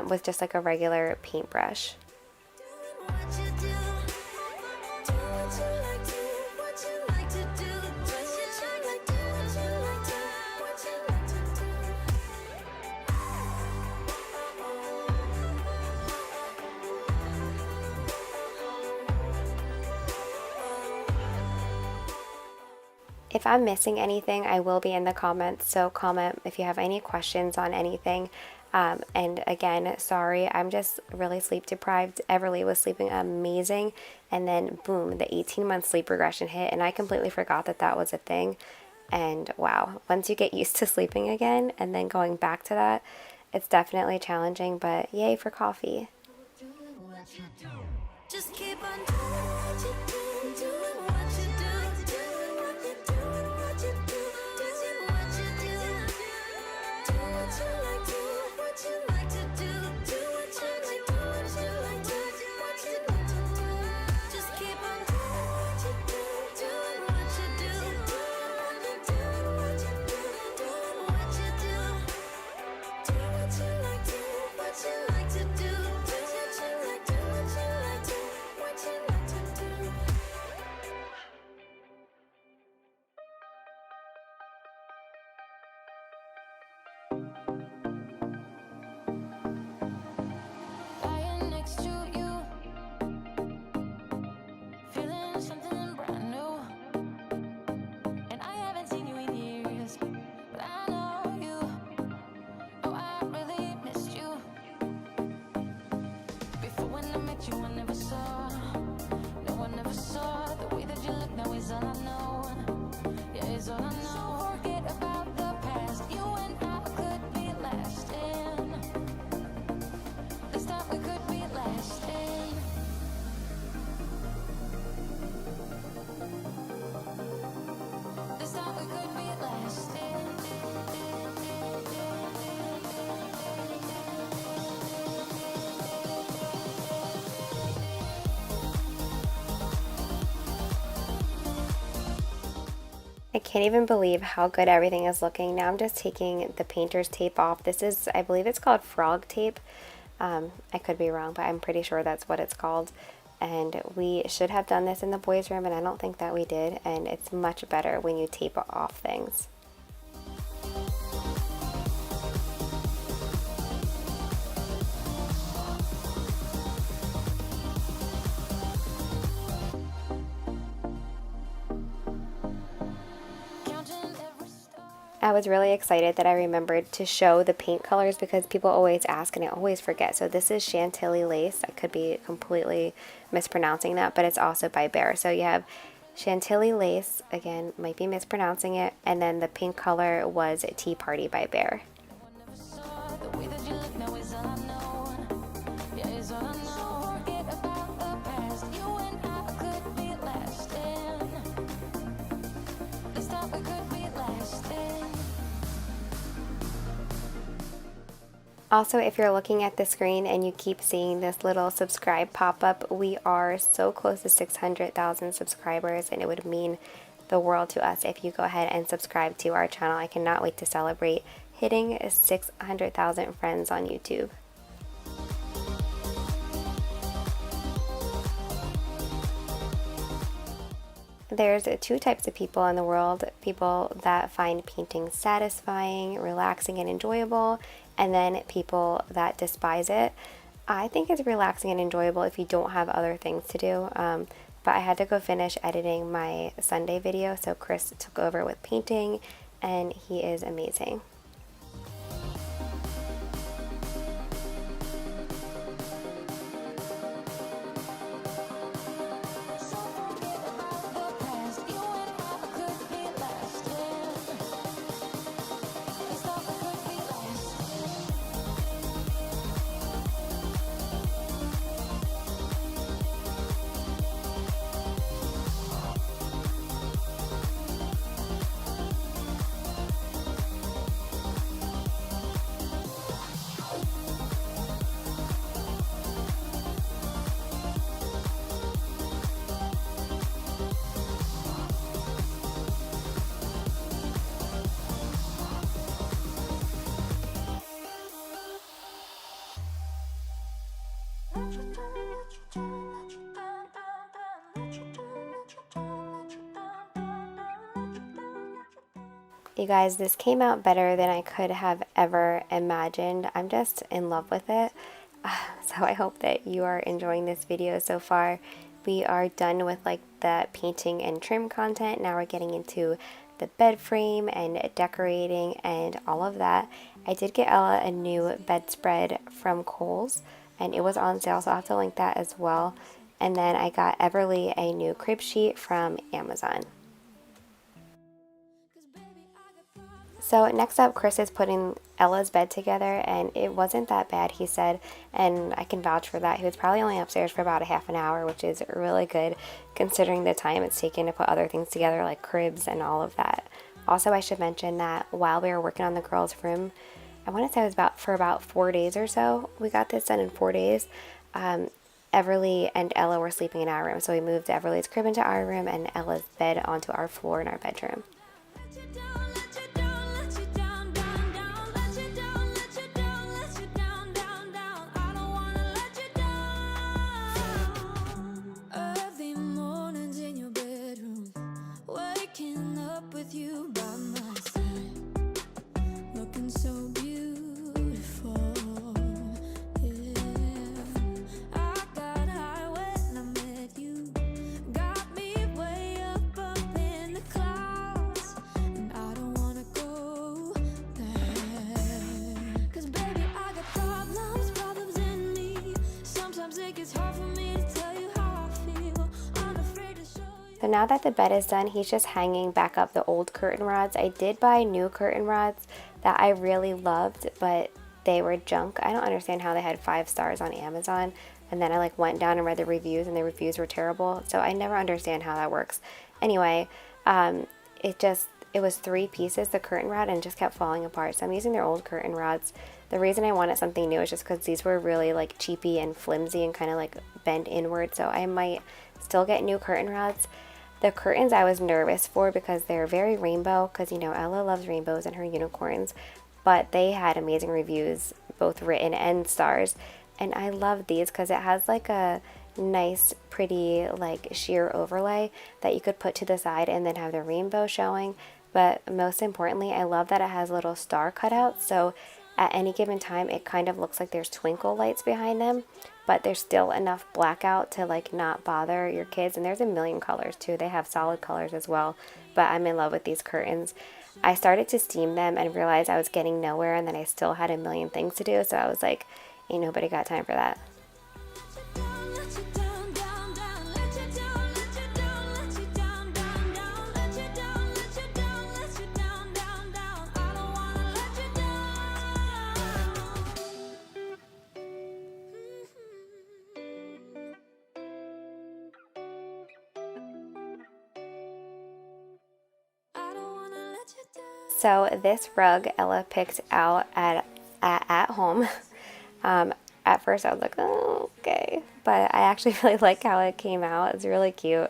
with just like a regular paintbrush. Doing what you do, do what you like, do what you like to do, do what you like, do what you like, do what you like to do. If I'm missing anything, I will be in the comments, so comment if you have any questions on anything. And again, sorry, I'm just really sleep deprived. Everly was sleeping amazing, and then boom, the 18-month sleep regression hit, and I completely forgot that that was a thing. And wow, once you get used to sleeping again and then going back to that, it's definitely challenging, but yay for coffee. Just keep on doing what you do, doing what you do, doing what you do, what you do, doing what you do. Do what you like, do what you like to do, do what you like, do what you like, do what you like to do. Just keep on doing what you do, doing what you do, doing what you do, doing what you do. Do what you like, do what you like to do, do what you like, do what you like to, what you like to do. Lying next to you, feeling something brand new, and I haven't seen you in years, but I know you. Oh, I really missed you. Before when I met you, I never saw. No, I never saw the way that you look now is all I know. Yeah, it's all I know. So forget about the past. You and I could be lasting. This time we could be lasting. This time we could be lasting. I can't even believe how good everything is looking. Now I'm just taking the painter's tape off. This is, I believe it's called frog tape. I could be wrong, but I'm pretty sure that's what it's called. And we should have done this in the boys' room, and I don't think that we did. And it's much better when you tape off things. Counting every star. I was really excited that I remembered to show the paint colors because people always ask and I always forget. So this is Chantilly lace. I could be completely mispronouncing that, but it's also by Bear. So you have Chantilly lace, again, might be mispronouncing it, and then the pink color was Tea Party by Bear. No, I never saw the way that you look now is all I know. Yeah, it's all I know. Forget about the past. You and I could be lasting. This time we could be lasting. Also, if you're looking at the screen and you keep seeing this little subscribe pop-up, we are so close to 600,000 subscribers, and it would mean the world to us if you go ahead and subscribe to our channel. I cannot wait to celebrate hitting 600,000 friends on YouTube. There's two types of people in the world: people that find painting satisfying, relaxing, and enjoyable, and then people that despise it. I think it's relaxing and enjoyable if you don't have other things to do. But I had to go finish editing my Sunday video, so Chris took over with painting, and he is amazing. So forget about the past. You and I could be lasting. This time we could be lasting. You guys, this came out better than I could have ever imagined. I'm just in love with it. So I hope that you are enjoying this video so far. We are done with like the painting and trim content. Now we're getting into the bed frame and decorating and all of that. I did get Ella a new bedspread from Kohl's, and it was on sale, so I'll have to link that as well. And then I got Everly a new crib sheet from Amazon. So next up, Chris is putting Ella's bed together, and it wasn't that bad, he said, and I can vouch for that. He was probably only upstairs for about a half an hour, which is really good considering the time it's taken to put other things together like cribs and all of that. Also, I should mention that while we were working on the girls' room, I want to say it was for about 4 days or so. We got this done in 4 days. Everly and Ella were sleeping in our room, so we moved Everly's crib into our room and Ella's bed onto our floor in our bedroom. So now that the bed is done, he's just hanging back up the old curtain rods. I did buy new curtain rods that I really loved, but they were junk. I don't understand how they had 5 stars on Amazon, and then I went down and read the reviews, and the reviews were terrible. So I never understand how that works. Anyway, it was 3 pieces, the curtain rod, and it just kept falling apart. So I'm using their old curtain rods. The reason I wanted something new is just because these were really cheapy and flimsy and kind of bent inward. So I might still get new curtain rods. The curtains I was nervous for because they're very rainbow, because Ella loves rainbows and her unicorns, but they had amazing reviews, both written and stars, and I love these because it has a nice pretty sheer overlay that you could put to the side and then have the rainbow showing. But most importantly, I love that it has little star cutouts, so at any given time it kind of looks like there's twinkle lights behind them, but there's still enough blackout to not bother your kids. And there's a million colors too. They have solid colors as well, but I'm in love with these curtains. I started to steam them and realized I was getting nowhere, and then I still had a million things to do, so I was like, ain't nobody got time for that. So this rug Ella picked out at home. At first I was like, oh, okay. But I actually really like how it came out. It's really cute.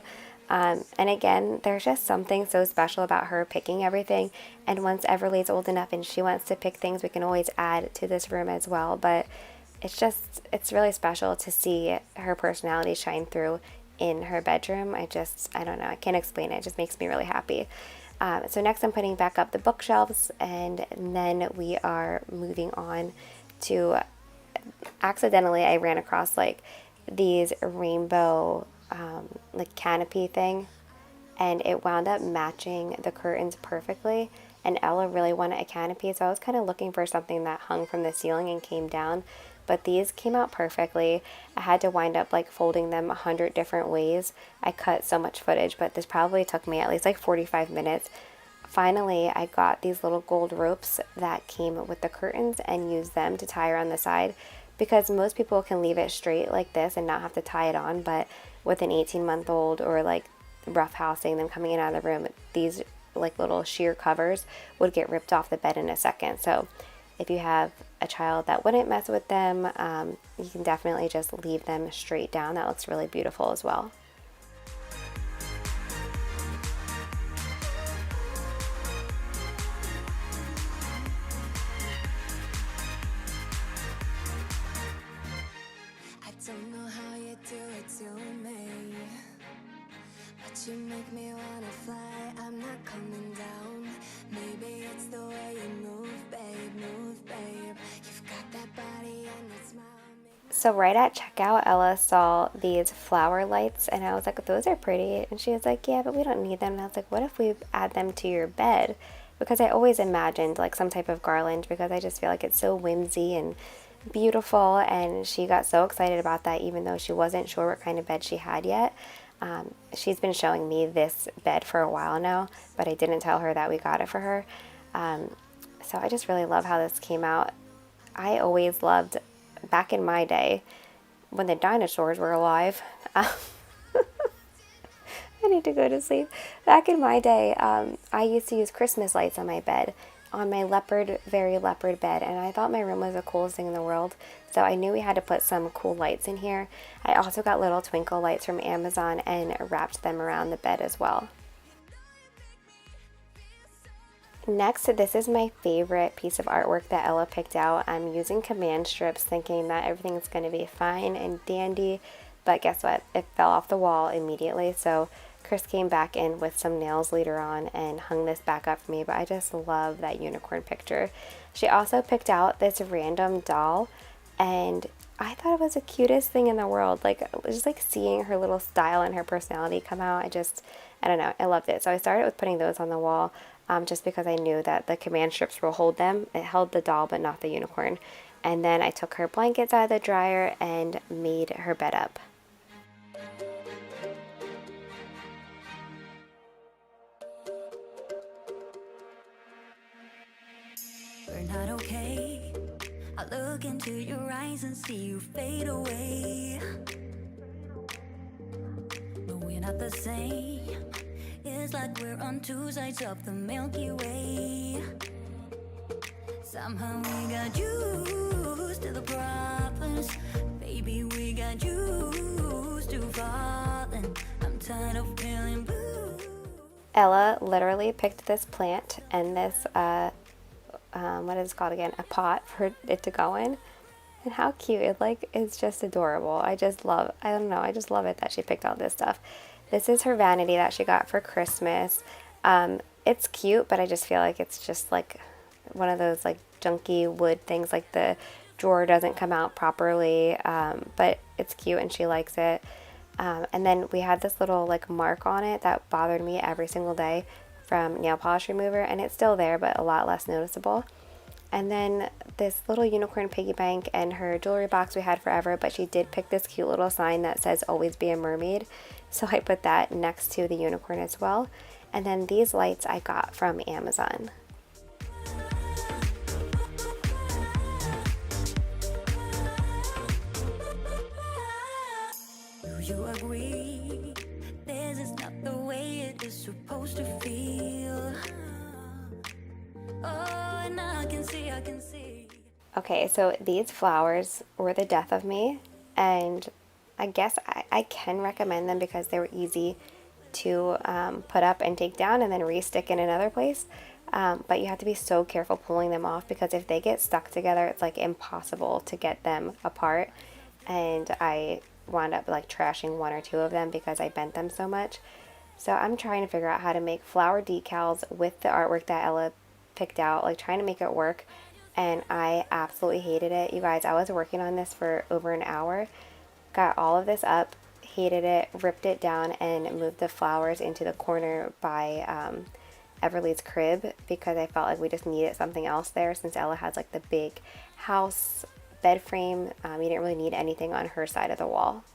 And again, there's just something so special about her picking everything. And once Everly's old enough and she wants to pick things, we can always add to this room as well. But it's really special to see her personality shine through in her bedroom. I don't know. I can't explain it. It just makes me really happy. So next I'm putting back up the bookshelves, and then we are moving on to, accidentally I ran across these rainbow canopy thing, and it wound up matching the curtains perfectly, and Ella really wanted a canopy, so I was kind of looking for something that hung from the ceiling and came down, but these came out perfectly. I had to wind up folding them 100 different ways. I cut so much footage, but this probably took me at least 45 minutes. Finally, I got these little gold ropes that came with the curtains and used them to tie around the side, because most people can leave it straight like this and not have to tie it on, but with an 18-month-old or rough housing, them coming in and out of the room, these little sheer covers would get ripped off the bed in a second. So if you have a child that wouldn't mess with them, you can definitely just leave them straight down. That looks really beautiful as well. I don't know how you do it to me, but you make me wanna fly. I'm not coming down. Maybe it's the way you move, babe, move, babe. You've got that body and that smile. So right at checkout, Ella saw these flower lights and I was like, those are pretty. And she was like, yeah, but we don't need them. And I was like, what if we add them to your bed? Because I always imagined like some type of garland because I just feel like it's so whimsy and beautiful. And she got so excited about that even though she wasn't sure what kind of bed she had yet. She's been showing me this bed for a while now, but I didn't tell her that we got it for her. So I just really love how this came out. I always loved, back in my day, when the dinosaurs were alive, I need to go to sleep. Back in my day, I used to use Christmas lights on my bed, on my very leopard bed, and I thought my room was the coolest thing in the world, so I knew we had to put some cool lights in here. I also got little twinkle lights from Amazon and wrapped them around the bed as well. Next, this is my favorite piece of artwork that Ella picked out. I'm using command strips thinking that everything's going to be fine and dandy, but guess what? It fell off the wall immediately, so Chris came back in with some nails later on and hung this back up for me, but I just love that unicorn picture. She also picked out this random doll, and I thought it was the cutest thing in the world. Like, just like seeing her little style and her personality come out, I don't know, I loved it. So I started with putting those on the wall, just because I knew that the command strips will hold them. It held the doll, but not the unicorn. And then I took her blankets out of the dryer and made her bed up. We're not okay. I look into your eyes and see you fade away. But we're not the same. It's like we're on two sides of the Milky Way. Somehow we got used to the problems. Baby, we got used to falling. I'm tired of feeling blue. Ella literally picked this plant and this what is it called again, a pot for it to go in, and how cute it like is. Just adorable. I just love it that she picked all this stuff. This is her vanity that she got for Christmas. It's cute, but I just feel like it's just like one of those like junky wood things, like the drawer doesn't come out properly, but it's cute and she likes it. And then we had this little like mark on it that bothered me every single day from nail polish remover, and it's still there but a lot less noticeable. And then this little unicorn piggy bank and her jewelry box we had forever, but she did pick this cute little sign that says always be a mermaid, so I put that next to the unicorn as well. And then these lights I got from Amazon. Do you agree? This is not the way it is supposed to feel. Oh, and I can see. Okay, so these flowers were the death of me, and I guess I can recommend them because they were easy to put up and take down and then re-stick in another place. But you have to be so careful pulling them off because if they get stuck together, it's like impossible to get them apart. And I wound up like trashing one or two of them because I bent them so much. So I'm trying to figure out how to make flower decals with the artwork that Ella picked out, like trying to make it work, and I absolutely hated it. You guys, I was working on this for over an hour, got all of this up, hated it, ripped it down, and moved the flowers into the corner by Everly's crib because I felt like we just needed something else there since Ella has like the big house bed frame. You didn't really need anything on her side of the wall.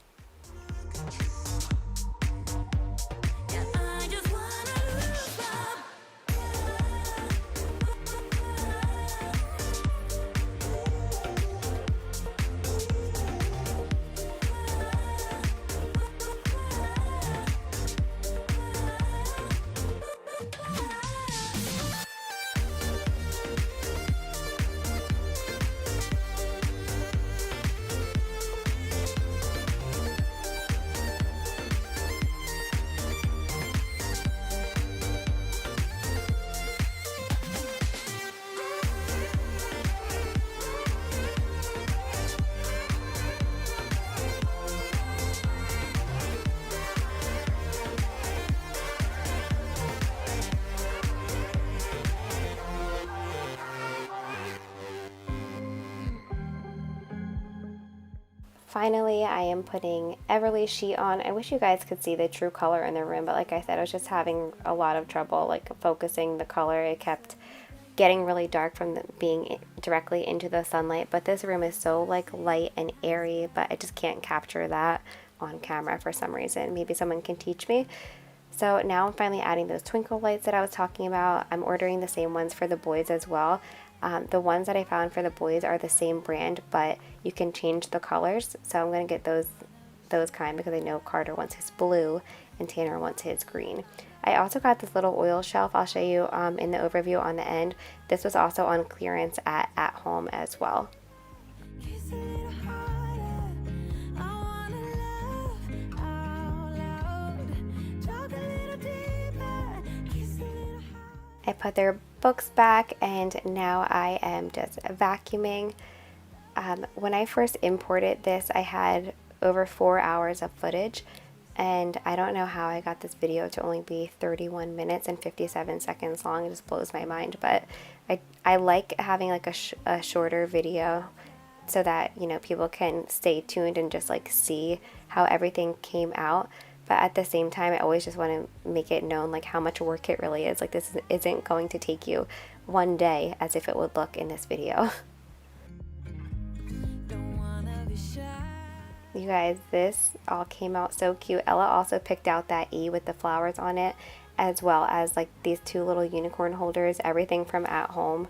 Finally, I am putting Everly's sheet on. I wish you guys could see the true color in the room, but like I said, I was just having a lot of trouble like focusing the color. It kept getting really dark from being directly into the sunlight, but this room is so like light and airy, but I just can't capture that on camera for some reason. Maybe someone can teach me. So now I'm finally adding those twinkle lights that I was talking about. I'm ordering the same ones for the boys as well. The ones that I found for the boys are the same brand, but you can change the colors. So I'm going to get those kind because I know Carter wants his blue and Tanner wants his green. I also got this little oil shelf I'll show you in the overview on the end. This was also on clearance at Home as well. I put their books back and now I am just vacuuming. When I first imported this, I had over 4 hours of footage, and I don't know how I got this video to only be 31 minutes and 57 seconds long. It just blows my mind, but I like having like a shorter video so that, you know, people can stay tuned and just like see how everything came out. But at the same time, I always just want to make it known like how much work it really is. Like this isn't going to take you one day as if it would look in this video. You guys, this all came out so cute. Ella also picked out that E with the flowers on it, as well as like these two little unicorn holders, everything from At Home.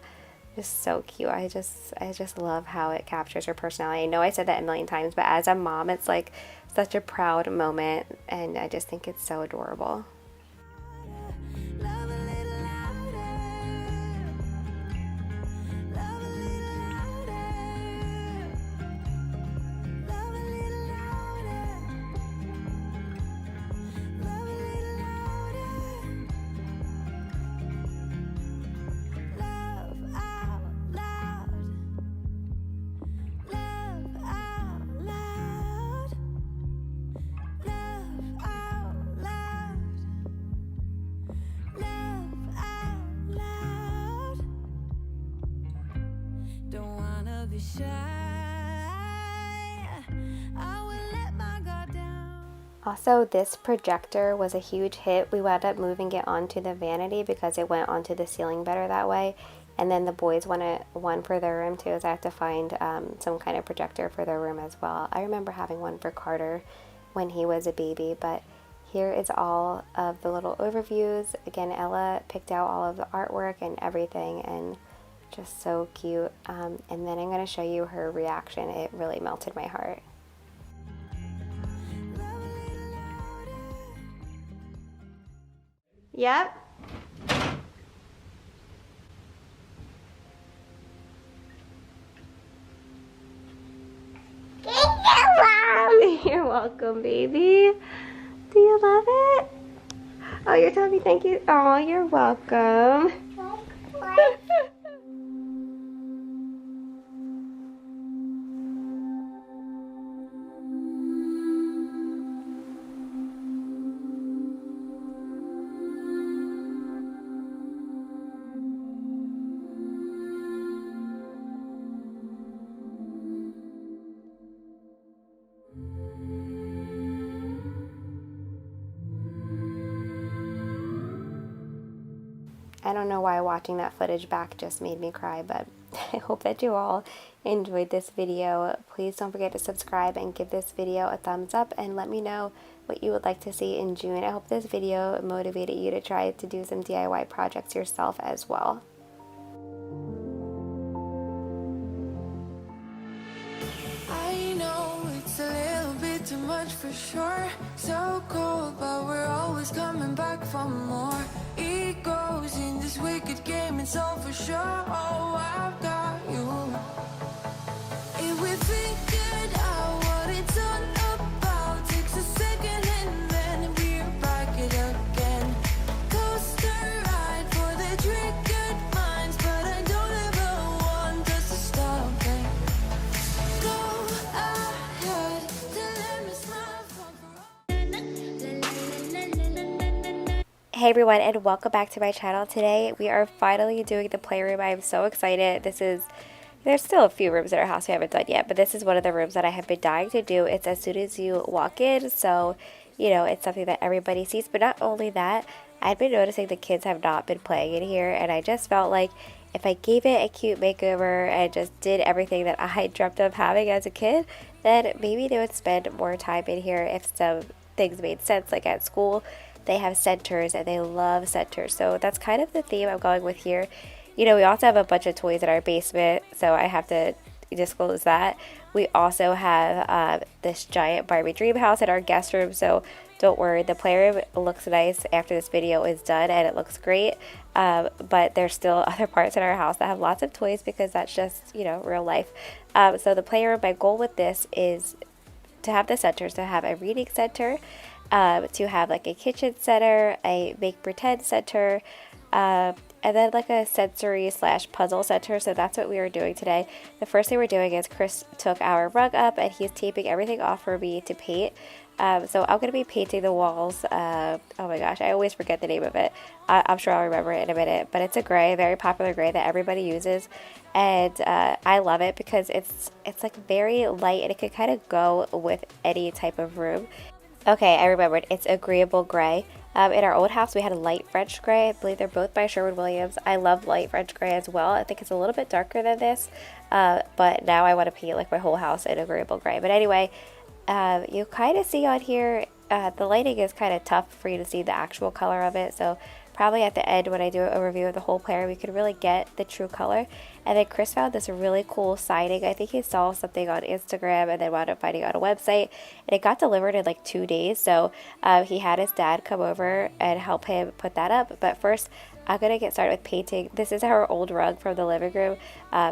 Just so cute. I just love how it captures her personality. I know I said that a million times, but as a mom, it's like such a proud moment, and I just think it's so adorable. Also, this projector was a huge hit. We wound up moving it onto the vanity because it went onto the ceiling better that way. And then the boys wanted one for their room too, so I have to find some kind of projector for their room as well. I remember having one for Carter when he was a baby, but here is all of the little overviews. Again, Ella picked out all of the artwork and everything, and just so cute. And then I'm going to show you her reaction. It really melted my heart. Yep. You're welcome, baby. Do you love it? Oh, you're telling me thank you. Oh, you're welcome. I don't know why watching that footage back just made me cry, but I hope that you all enjoyed this video. Please don't forget to subscribe and give this video a thumbs up and let me know what you would like to see in June. I hope this video motivated you to try to do some DIY projects yourself as well. I know it's a little bit too much for sure. So cold, but we're always coming back for more. Egos in this wicked game, it's all for sure. Oh, I've got you. If we figured out what it's all about, takes a second and then we're back it again. Coaster ride for the triggered minds, but I don't ever want us to stop it. Go ahead, let me smile for Hey everyone, and welcome back to my channel. Today we are finally doing the playroom. I am so excited. This is, There's still a few rooms in our house we haven't done yet, but this is one of the rooms that I have been dying to do. It's as soon as you walk in, so, you know, it's something that everybody sees. But not only that, I've been noticing the kids have not been playing in here, and I just felt like if I gave it a cute makeover and just did everything that I dreamt of having as a kid, then maybe they would spend more time in here if some things made sense. Like at school, they have centers and they love centers, so that's kind of the theme I'm going with here. You know, we also have a bunch of toys in our basement, so I have to disclose that. We also have this giant Barbie dream house in our guest room, so don't worry, the playroom looks nice after this video is done, and it looks great, but there's still other parts in our house that have lots of toys because that's just, you know, real life. So the playroom, my goal with this is to have the centers, to have a reading center, to have like a kitchen center, a make pretend center, and then like a sensory / puzzle center. So that's what we are doing today. The first thing we're doing is Chris took our rug up and he's taping everything off for me to paint. So I'm going to be painting the walls. Oh my gosh, I always forget the name of it. I'm sure I'll remember it in a minute, but it's a gray, very popular gray that everybody uses. And I love it because it's like very light and it can kind of go with any type of room. Okay, I remembered. It's agreeable gray. In our old house, we had a light French gray. I believe they're both by Sherwin-Williams. I love light French gray as well. I think it's a little bit darker than this, but now I want to paint like my whole house in agreeable gray. But anyway, you kind of see on here, the lighting is kind of tough for you to see the actual color of it. So probably at the end when I do an overview of the whole player, we can really get the true color. And then Chris found this really cool siding. I think he saw something on Instagram and then wound up finding it on a website. And it got delivered in like 2 days. So he had his dad come over and help him put that up. But first, I'm going to get started with painting. This is our old rug from the living room.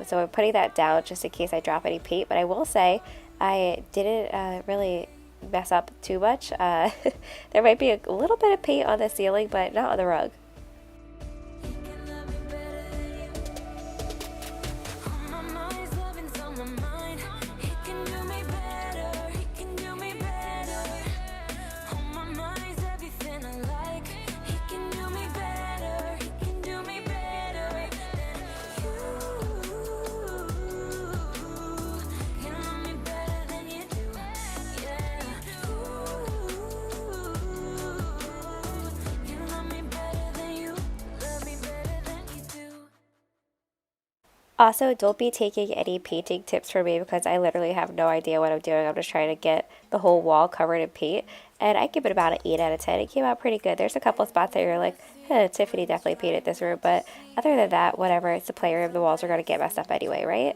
So I'm putting that down just in case I drop any paint. But I will say I didn't really mess up too much. There might be a little bit of paint on the ceiling, but not on the rug. Also, don't be taking any painting tips from me because I literally have no idea what I'm doing. I'm just trying to get the whole wall covered in paint, and I give it about an 8 out of 10. It came out pretty good. There's a couple of spots that you're like, Tiffany definitely painted this room, but other than that, whatever, it's a playroom. The walls are going to get messed up anyway, right?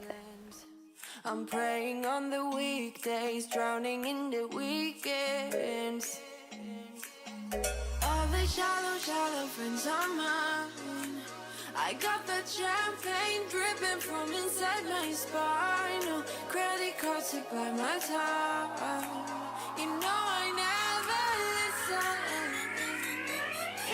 I'm praying on the weekdays, drowning in the weekends. All the shallow friends are mine. I got that champagne dripping from inside my spine. No credit cards to buy my time. You know I never listen.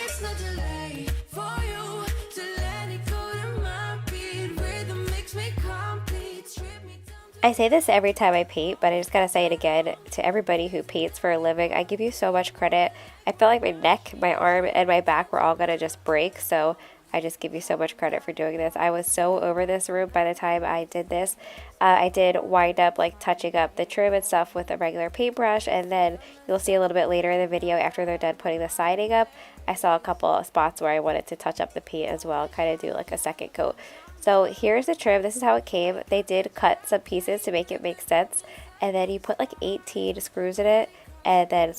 It's not too late for you to let it go to my beat. Rhythm makes me complete. Strip me down to I say this every time I paint, but I just gotta say it again to everybody who paints for a living. I give you so much credit. I felt like my neck, my arm, and my back were all gonna just break, so I just give you so much credit for doing this. I was so over this room by the time I did this. I did wind up like touching up the trim and stuff with a regular paintbrush, and then you'll see a little bit later in the video after they're done putting the siding up, I saw a couple of spots where I wanted to touch up the paint as well, kind of do like a second coat. So here's the trim. This is how it came. They did cut some pieces to make it make sense, and then you put like 18 screws in it and then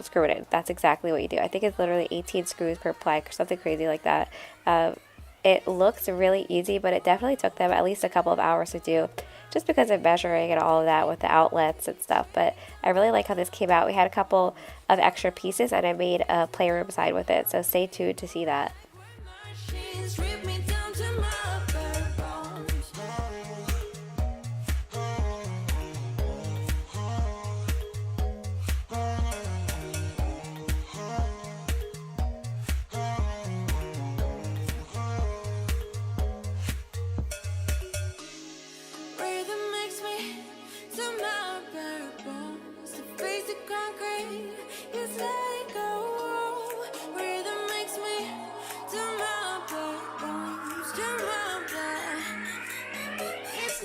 screw it in. That's exactly what you do. I think it's literally 18 screws per plank or something crazy like that. It looks really easy, but it definitely took them at least a couple of hours to do just because of measuring and all of that with the outlets and stuff. But I really like how this came out. We had a couple of extra pieces and I made a playroom side with it, so stay tuned to see that. strip me down to my bare bones. Rhythm makes me to my bare bones. To face the concrete, just let it go. Rhythm makes me to my bare bones. To my bare. It's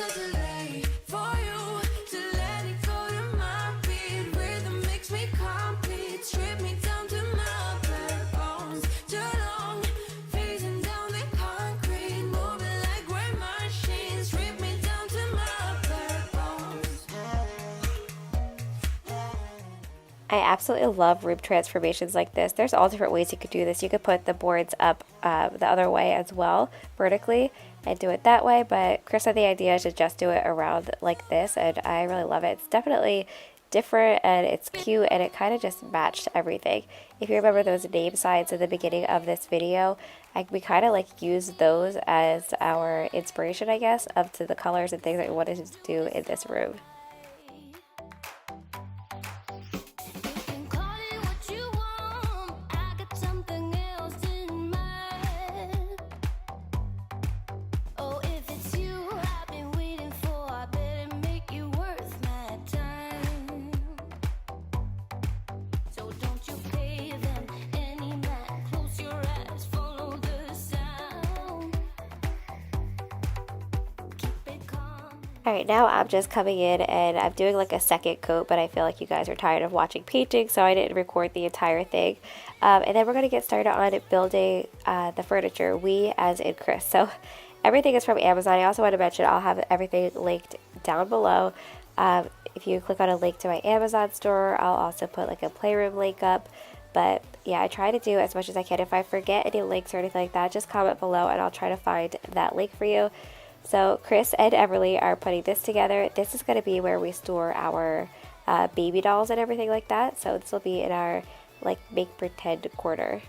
I absolutely love room transformations like this. There's all different ways you could do this. You could put the boards up the other way as well, vertically, and do it that way, but Chris had the idea to just do it around like this, and I really love it. It's definitely different, and it's cute, and it kind of just matched everything. If you remember those name signs at the beginning of this video, we kind of like used those as our inspiration, I guess, up to the colors and things that we wanted to do in this room. Alright, now I'm just coming in and I'm doing like a second coat, but I feel like you guys are tired of watching painting, so I didn't record the entire thing. And then we're going to get started on building the furniture, we as in Chris. So everything is from Amazon. I also want to mention I'll have everything linked down below. If you click on a link to my Amazon store, I'll also put like a playroom link up. But yeah, I try to do as much as I can. If I forget any links or anything like that, just comment below and I'll try to find that link for you. So Chris and Everly are putting this together. This is going to be where we store our baby dolls and everything like that. So this will be in our like make pretend corner.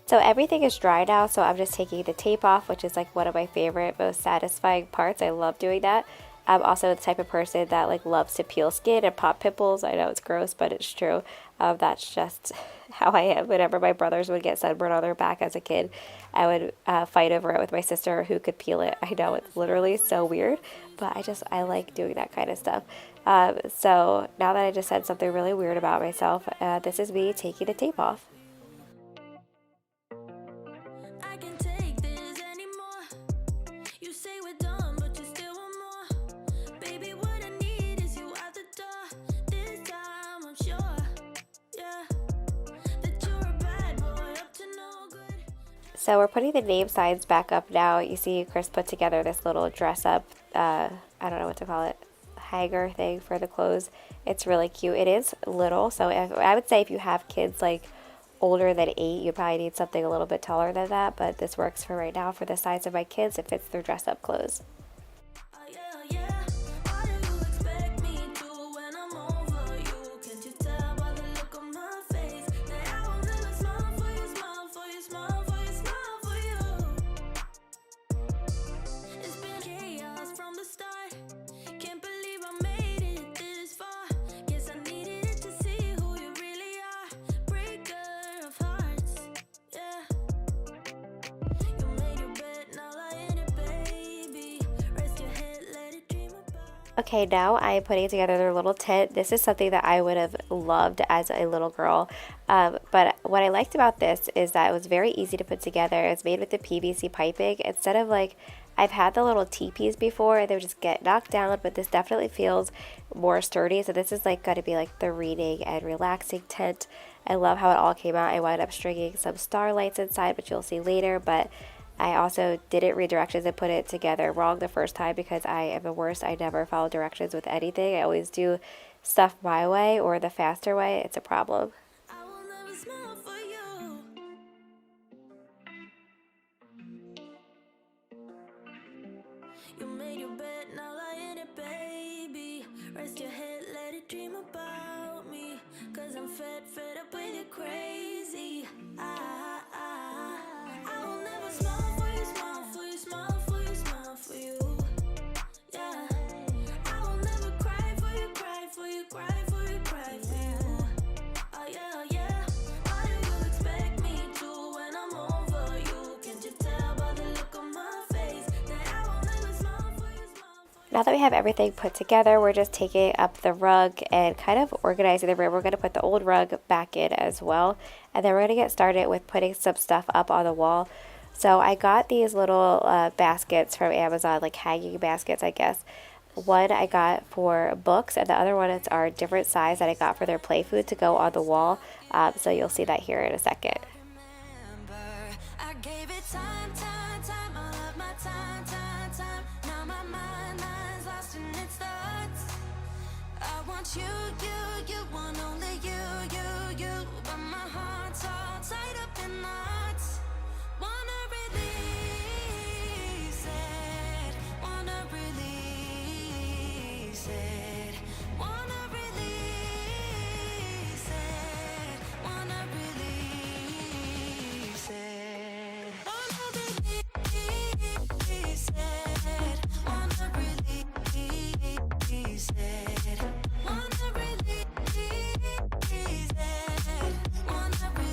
So everything is dry now, so I'm just taking the tape off, which is like one of my favorite, most satisfying parts. I love doing that. I'm also the type of person that like loves to peel skin and pop pimples. I know it's gross, but it's true. That's just how I am. Whenever my brothers would get sunburn on their back as a kid, I would fight over it with my sister who could peel it. I know it's literally so weird, but I like doing that kind of stuff. So now that I just said something really weird about myself, this is me taking the tape off. So we're putting the name signs back up now. You see Chris put together this little dress up, I don't know what to call it, hanger thing for the clothes. It's really cute. It is little, so I would say if you have kids like older than 8, you probably need something a little bit taller than that, but this works for right now for the size of my kids. It fits their dress up clothes. Okay, now I'm putting together their little tent. This is something that I would have loved as a little girl. But what I liked about this is that it was very easy to put together. It's made with the PVC piping. Instead of like, I've had the little teepees before and they would just get knocked down, but this definitely feels more sturdy. So this is like going to be like the reading and relaxing tent. I love how it all came out. I wound up stringing some starlights inside, which you'll see later, but I also didn't read directions and put it together wrong the first time because I am the worst. I never follow directions with anything. I always do stuff my way or the faster way. It's a problem. You made your bed, now lie in it, baby. Rest your head, let it dream about me. Cause I'm fed up with it crazy. I will never smile for you, smile for you, smile for you, smile for you. Yeah. I will never cry for you, cry for you, cry for you, cry for you. Oh yeah, oh yeah. How do you expect me to when I'm over you? Can't you tell by the look on my face that I will never smile for you, smile for you? Now that we have everything put together, we're just taking up the rug and kind of organizing the room. We're going to put the old rug back in as well. And then we're going to get started with putting some stuff up on the wall. So I got these little baskets from Amazon, like hanging baskets, I guess. One I got for books, and the other ones are different size that I got for their play food to go on the wall. So you'll see that here in a second. I gave it time, time, time, all of my time, time, time. Now my mind's lost in its thoughts. I want you, you want only you, but my heart's all tied up in knots. Wanna release it, wanna release it, wanna release it, wanna release it, wanna release it, wanna release it, wanna release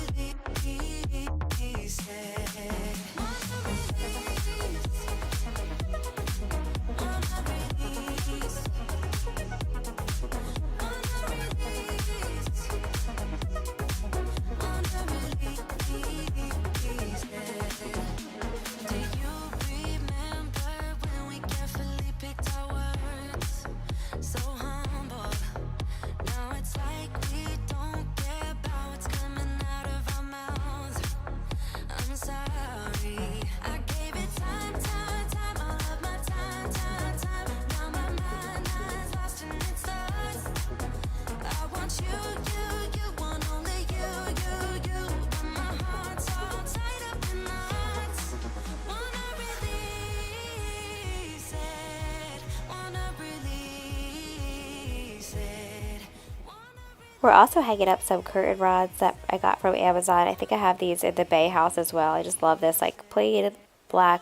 it, wanna release it. We're also hanging up some curtain rods that I got from Amazon. I think I have these in the Bay house as well. I just love this, like, plain black,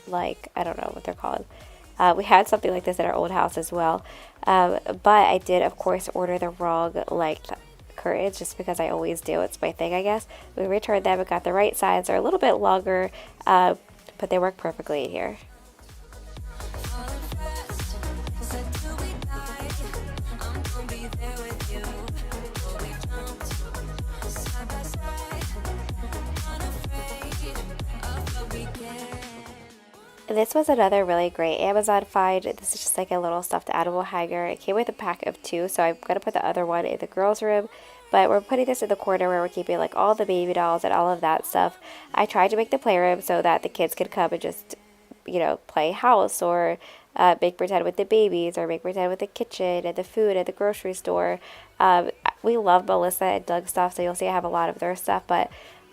like, I don't know what they're called. We had something like this in our old house as well. But I did, of course, order the wrong, like, curtains just because I always do. It's my thing, I guess. We returned them and got the right size. They're a little bit longer, but they work perfectly in here. This was another really great Amazon find. This is just like a little stuffed animal hanger. It came with a pack of 2, so I'm going to put the other one in the girls' room. But we're putting this in the corner where we're keeping like all the baby dolls and all of that stuff. I tried to make the playroom so that the kids could come and just, you know, play house or make pretend with the babies or make pretend with the kitchen and the food at the grocery store. We love Melissa and Doug stuff, so you'll see I have a lot of their stuff, but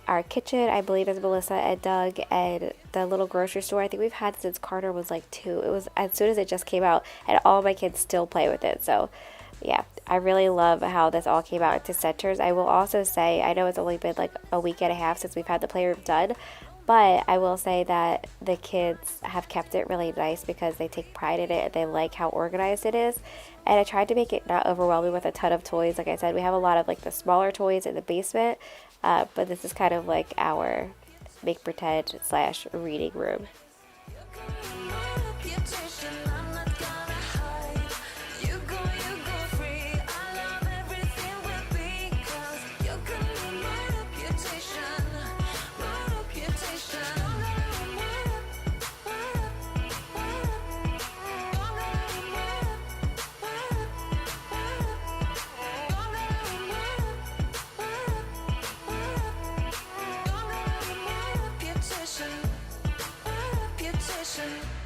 our kitchen, I believe, is Melissa and Doug, and the little grocery store, I think we've had since Carter was like 2. It was as soon as it just came out, and all my kids still play with it. So, yeah, I really love how this all came out into centers. I will also say, I know it's only been like a week and a half since we've had the playroom done, but I will say that the kids have kept it really nice because they take pride in it and they like how organized it is. And I tried to make it not overwhelming with a ton of toys. Like I said, we have a lot of like the smaller toys in the basement, but this is kind of like our make pretend / reading room. Reputation.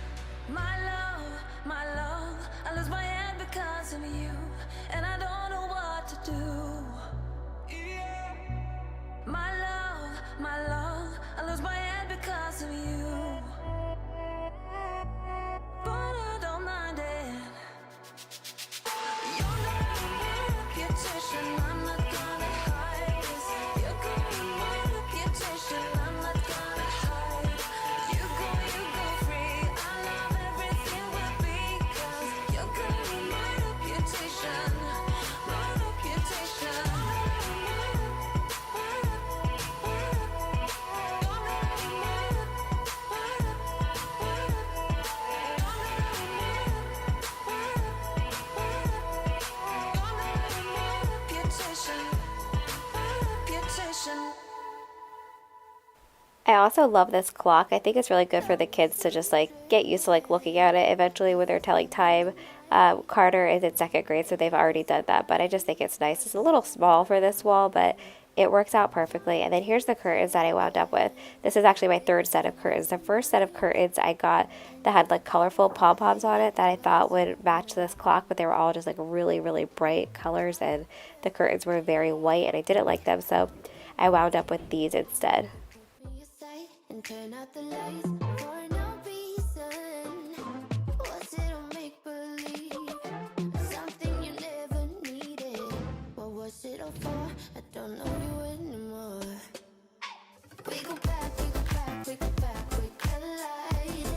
I also love this clock. I think it's really good for the kids to just like get used to like looking at it eventually when they're telling time. Carter is in second grade, so they've already done that, but I just think it's nice. It's a little small for this wall, but it works out perfectly. And then here's the curtains that I wound up with. This is actually my third set of curtains. The first set of curtains I got that had like colorful pom-poms on it that I thought would match this clock, but they were all just like really, really bright colors, and the curtains were very white and I didn't like them, so I wound up with these instead. And turn out the lights for no reason. Was it a make believe? Something you never needed. What was it all for? I don't know you anymore. We go back, we go back, we go back, we colliding.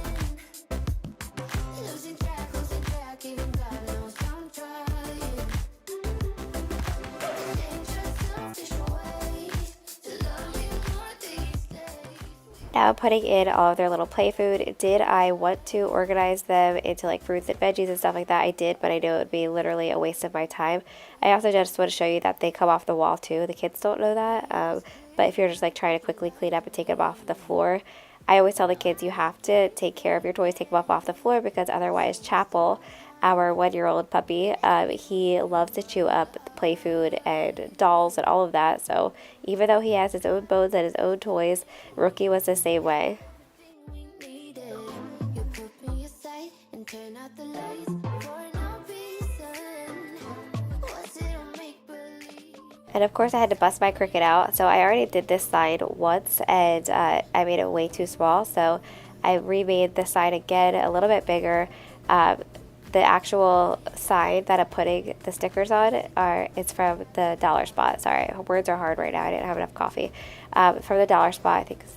Losing track, even God knows I'm trying. Dangerous, selfish ways to love you more these days. Now putting in all of their little play food, did I want to organize them into like fruits and veggies and stuff like that? I did, but I knew it would be literally a waste of my time. I also just want to show you that they come off the wall too. The kids don't know that, but if you're just like trying to quickly clean up and take them off the floor, I always tell the kids you have to take care of your toys, take them up off the floor, because otherwise Chapel, our 1-year-old puppy, he loves to chew up play food and dolls and all of that. So even though he has his own bones and his own toys, Rookie was the same way. You put me aside and turn out the lights for no reason. Was it a make believe? And of course I had to bust my Cricut out. So I already did this side once, and I made it way too small. So I remade the side again a little bit bigger. The actual side that I'm putting the stickers on it's from the dollar spot. Sorry, words are hard right now. I didn't have enough coffee. From the dollar spot, I think it's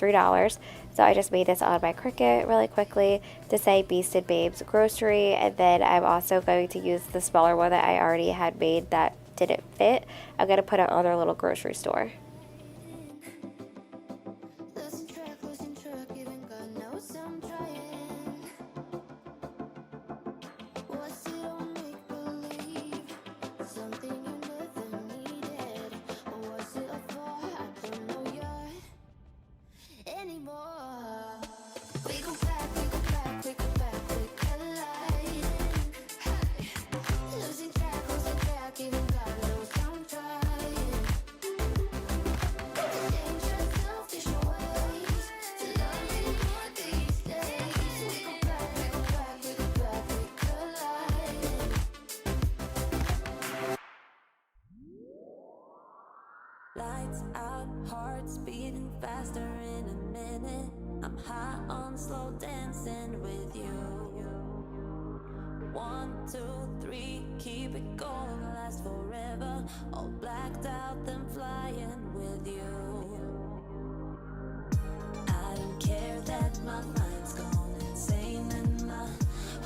$3. So I just made this on my Cricut really quickly to say Beaston Babes Grocery, and then I'm also going to use the smaller one that I already had made that didn't fit. I'm going to put it on their little grocery store. Losing track, even God knows I'm trying. Was it a make believe? Something you never needed. Or was it a flaw? I don't know yet anymore. We go back, we go back, we go back, we colliding. Losing track, even God knows I'm trying. Dangerous, selfish ways to love you more these days. We go back, we go back, we go back, we colliding. Lights out, hearts beating faster in a minute. I'm high on slow dancing with you. 1, 2, 3, keep it going, last forever. All blacked out, then flying with you. I don't care that my mind's gone insane and my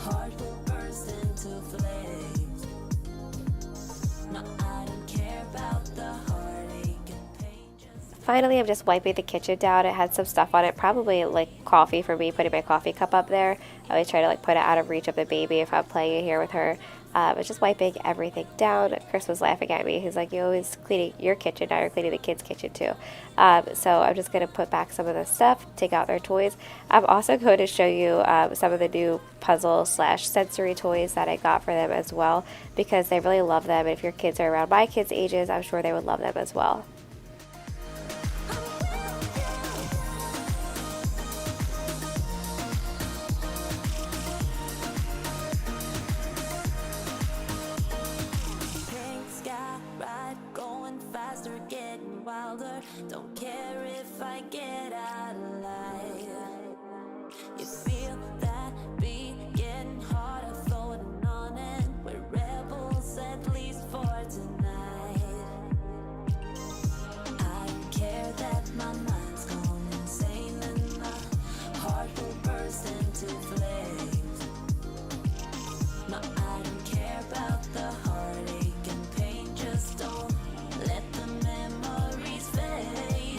heart will burst into flames. No, I don't care about the heartache and pain. Finally, I'm just wiping the kitchen down. It had some stuff on it, probably like coffee for me, putting my coffee cup up there. I always try to like put it out of reach of the baby if I'm playing it here with her. But just wiping everything down. Chris was laughing at me. He's like, you're always cleaning your kitchen, now you're cleaning the kids' kitchen too. So I'm just going to put back some of the stuff, take out their toys. I'm also going to show you some of the new puzzle/sensory toys that I got for them as well, because they really love them. If your kids are around my kids' ages, I'm sure they would love them as well. Don't care if I get out of line. You feel that beat getting harder, floating on it. We're rebels at least for tonight. I don't care that my mind's gone insane and my heart will burst into flames. No, I don't care about the heartache and pain. Just don't let the memories fade.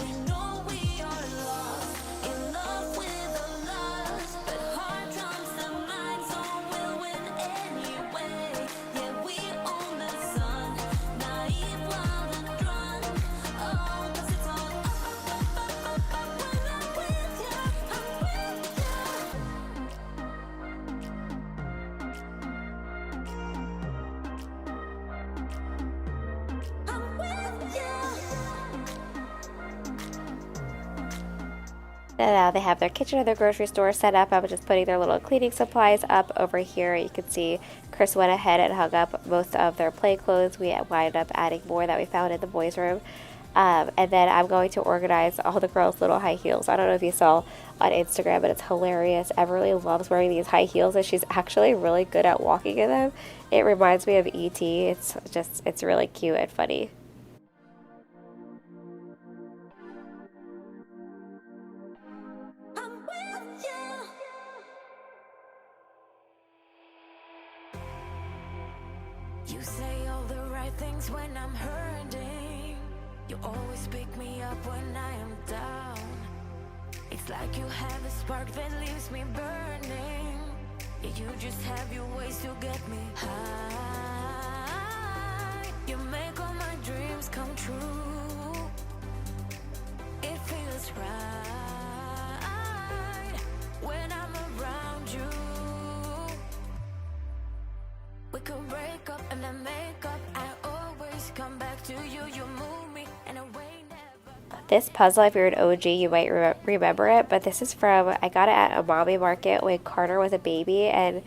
And now they have their kitchen and their grocery store set up. I'm just putting their little cleaning supplies up over here. You can see Chris went ahead and hung up most of their play clothes. We wound up adding more that we found in the boys' room. And then I'm going to organize all the girls' little high heels. I don't know if you saw on Instagram, but it's hilarious. Everly loves wearing these high heels, and she's actually really good at walking in them. It reminds me of E.T. It's really cute and funny. I'm with you. You say all the right things when I'm hurting. You always pick me up when I am down. It's like you have a spark that leaves me burning. Yeah, you just have your ways to get me high. You make all my dreams come true. It feels right when I'm around you. We could break up and then make up. I always come back to you. You move me in a way never. This puzzle, if you're an OG, you might remember it, but this is from, I got it at a mommy market when Carter was a baby, and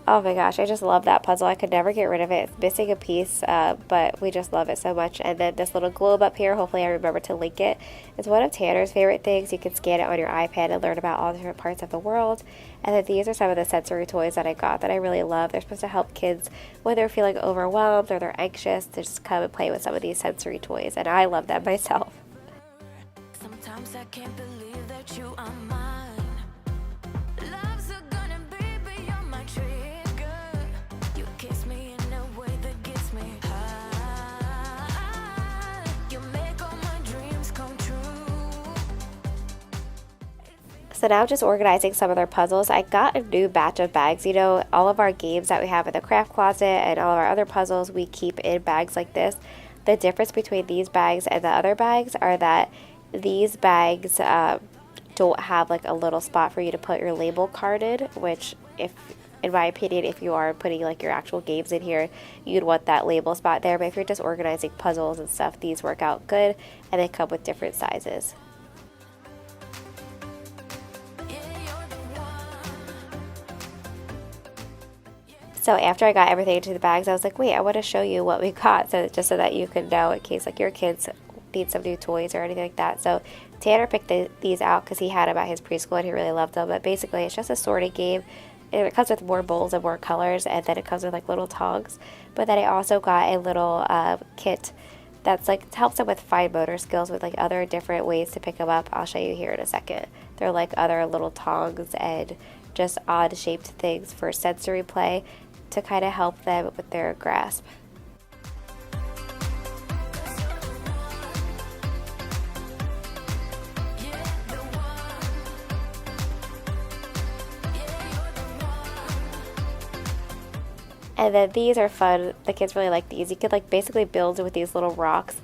oh my gosh, I just love that puzzle. I could never get rid of it. It's missing a piece, but we just love it so much. And then this little globe up here, hopefully I remember to link it. It's one of Tanner's favorite things. You can scan it on your iPad and learn about all the different parts of the world. And then these are some of the sensory toys that I got that I really love. They're supposed to help kids when they're feeling overwhelmed or they're anxious to just come and play with some of these sensory toys, and I love them myself. Sometimes I can't believe that you are mine. Love's a gun and baby, you're my trigger. You kiss me in a way that gets me high. You make all my dreams come true. So now I'm just organizing some of their puzzles. I got a new batch of bags. You know, all of our games that we have in the craft closet and all of our other puzzles we keep in bags like this. The difference between these bags and the other bags are that these bags don't have like a little spot for you to put your label card in, which, if in my opinion, if you are putting like your actual games in here, you'd want that label spot there. But if you're just organizing puzzles and stuff, these work out good, and they come with different sizes. So after I got everything into the bags, I was like, wait, I want to show you what we got, so just so that you could know in case like your kids need some new toys or anything like that. So Tanner picked these out because he had them at his preschool and he really loved them. But basically it's just a sorting game, and it comes with more bowls and more colors, and then it comes with like little tongs. But then I also got a little kit that's like helps them with fine motor skills with like other different ways to pick them up. I'll show you here in a second. They're like other little tongs and just odd shaped things for sensory play to kind of help them with their grasp. And then these are fun. The kids really like these. You could like basically build with these little rocks.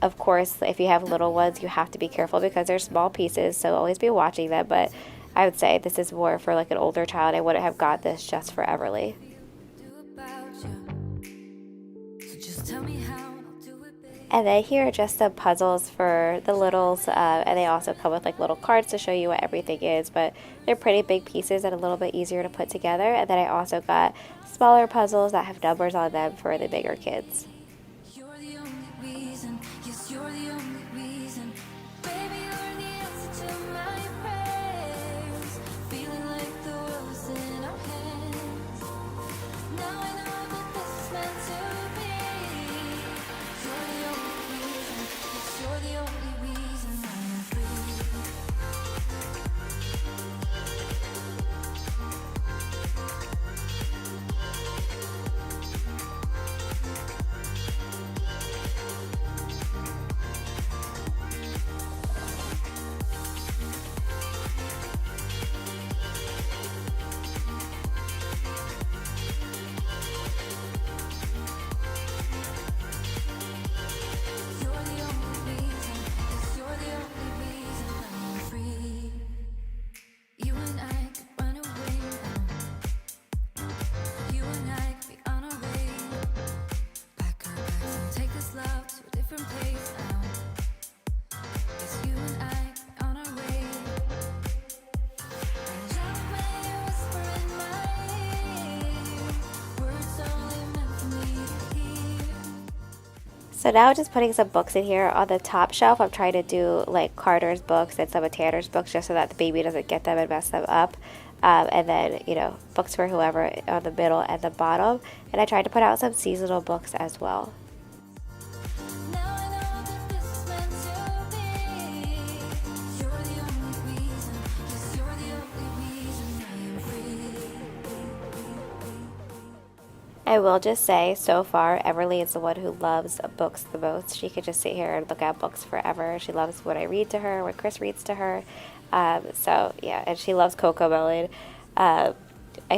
Of course, if you have little ones, you have to be careful because they're small pieces, so always be watching them. But I would say this is more for like an older child. I wouldn't have got this just for Everly. And then here are just some puzzles for the littles, and they also come with like little cards to show you what everything is, but they're pretty big pieces and a little bit easier to put together. And then I also got smaller puzzles that have numbers on them for the bigger kids. You're the only reason, yes, you're the only reason. Baby, you're the answer to my prayers. Feeling like the world's in our hands. Now I know that this is meant to be. You're the only reason, yes, you're the only reason I'm free. So now just putting some books in here. On the top shelf, I'm trying to do like Carter's books and some of Tanner's books just so that the baby doesn't get them and mess them up. And then, you know, books for whoever on the middle and the bottom. And I tried to put out some seasonal books as well. Now I know that this is meant to be. You're the only reason, yes, you're the only reason I am free. I will just say, so far, Everly is the one who loves books the most. She could just sit here and look at books forever. She loves what I read to her, what Chris reads to her. So, yeah, and she loves Cocomelon. I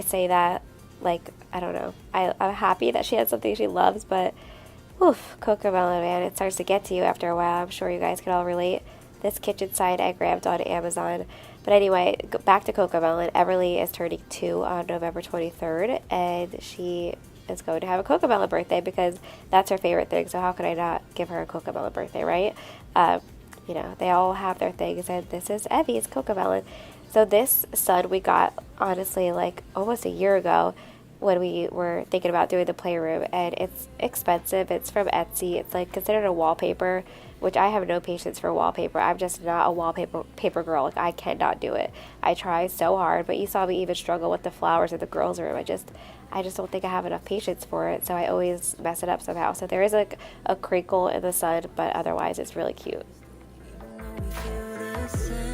say that, like, I don't know. I'm happy that she has something she loves, but, oof, Cocomelon, man, it starts to get to you after a while. I'm sure you guys can all relate. This kitchen sign I grabbed on Amazon. But anyway, back to Cocomelon. Everly is turning 2 on November 23rd, and she is going to have a Cocomelon birthday because that's her favorite thing. So how could I not give her a Cocomelon birthday, right? You know, they all have their things, and this is Evie's Cocomelon. So this stud we got, honestly, like almost a year ago when we were thinking about doing the playroom, and it's expensive. It's from Etsy. It's like considered a wallpaper, which I have no patience for wallpaper. I'm just not a wallpaper girl. Like, I cannot do it. I try so hard, but you saw me even struggle with the flowers in the girls' room. I just don't think I have enough patience for it, so I always mess it up somehow. So there is like a crinkle in the sun, but otherwise it's really cute. We feel the same.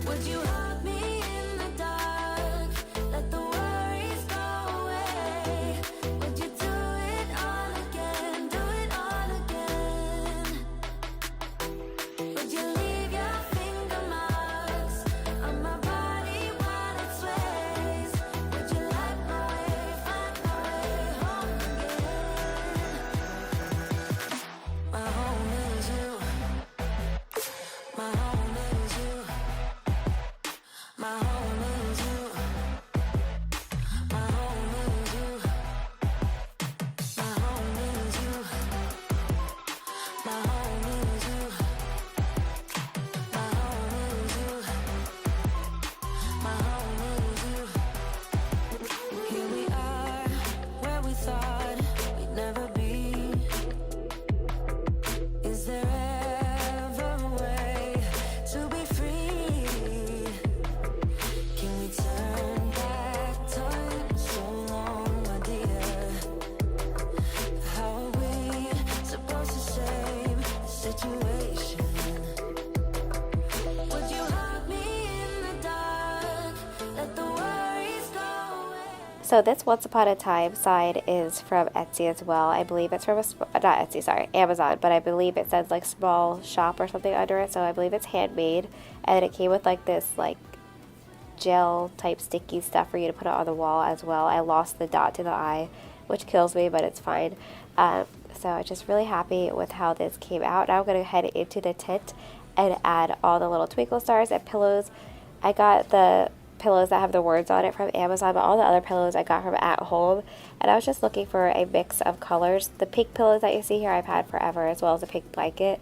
Would you hug me in the dark? Let the worries go away. Would you do it all again? Do it all again? Would you leave your finger marks on my body while it sways? Would you light my way, find my way home again? My home is you. My home is you. My home is you. My home is you. My home is you. My home is you. My home is you. My home is you. Here we are, where we thought we'd never be. Is there ever a way to be free? Can we turn back time so long, my dear? How are we supposed to save the situation? Would you hug me in the dark? Let the worries go away. So this Once Upon a Time sign is from Etsy as well. I believe it's from not Etsy, sorry, Amazon, but I believe it says like small shop or something under it, so I believe it's handmade, and it came with like this like gel type sticky stuff for you to put it on the wall as well. I lost the dot to the eye, which kills me, but it's fine. So I'm just really happy with how this came out. Now I'm going to head into the tent and add all the little twinkle stars and pillows. I got the pillows that have the words on it from Amazon, but all the other pillows I got from at home, and I was just looking for a mix of colors. The pink pillows that you see here I've had forever, as well as a pink blanket,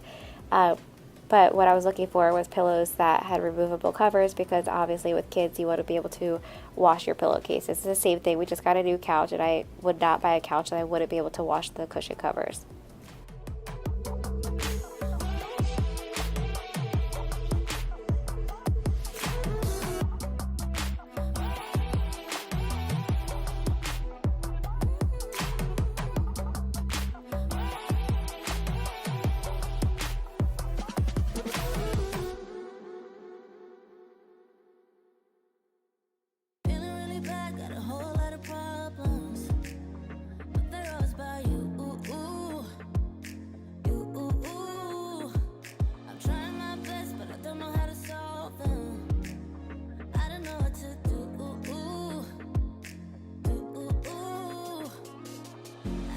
but what I was looking for was pillows that had removable covers, because obviously with kids you want to be able to wash your pillowcases. It's the same thing. We just got a new couch, and I would not buy a couch that I wouldn't be able to wash the cushion covers. Feeling really bad, got a whole lot of problems, but they're always by you. I'm trying my best, but I don't know how to solve them. I don't know what to do.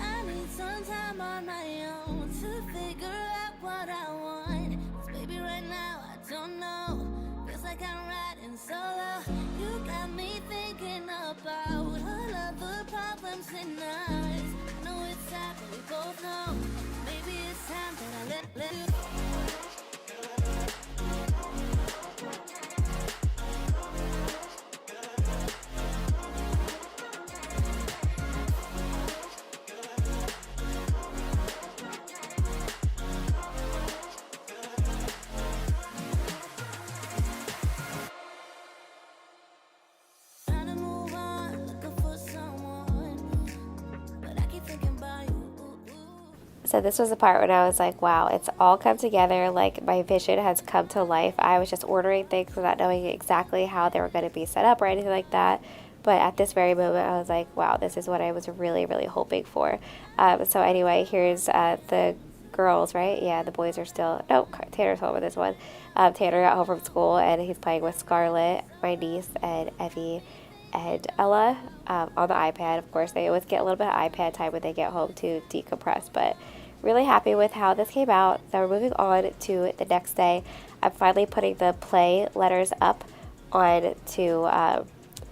I need some time on my own to figure out what I want. 'Cause baby, right now I don't know. Feels like I'm riding solo. You got me thinking about all of the problems in us. I know it's sad, but we both know. Maybe it's time that I let you go. So this was the part when I was like, wow, it's all come together. Like my vision has come to life. I was just ordering things without knowing exactly how they were going to be set up or anything like that. But at this very moment, I was like, wow, this is what I was really, really hoping for. So anyway, here's the girls, right? Yeah, the boys are still, no, Tanner's home with this one. Tanner got home from school and he's playing with Scarlett, my niece, and Evie and Ella on the iPad. Of course, they always get a little bit of iPad time when they get home to decompress, but really happy with how this came out. So we're moving on to the next day. I'm finally putting the play letters up on to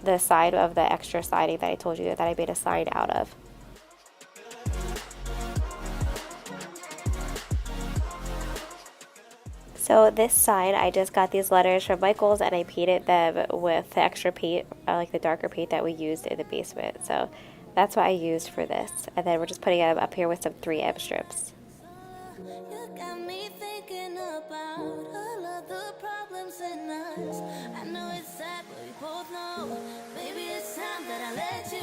the side of the extra siding that I told you that I made a sign out of. So this sign, I just got these letters from Michael's and I painted them with the extra paint, like the darker paint that we used in the basement. So that's what I used for this. And then we're just putting them up here with some 3M strips. You got me thinking about all of the problems in us. I know it's sad, but we both know. Maybe it's time that I let you.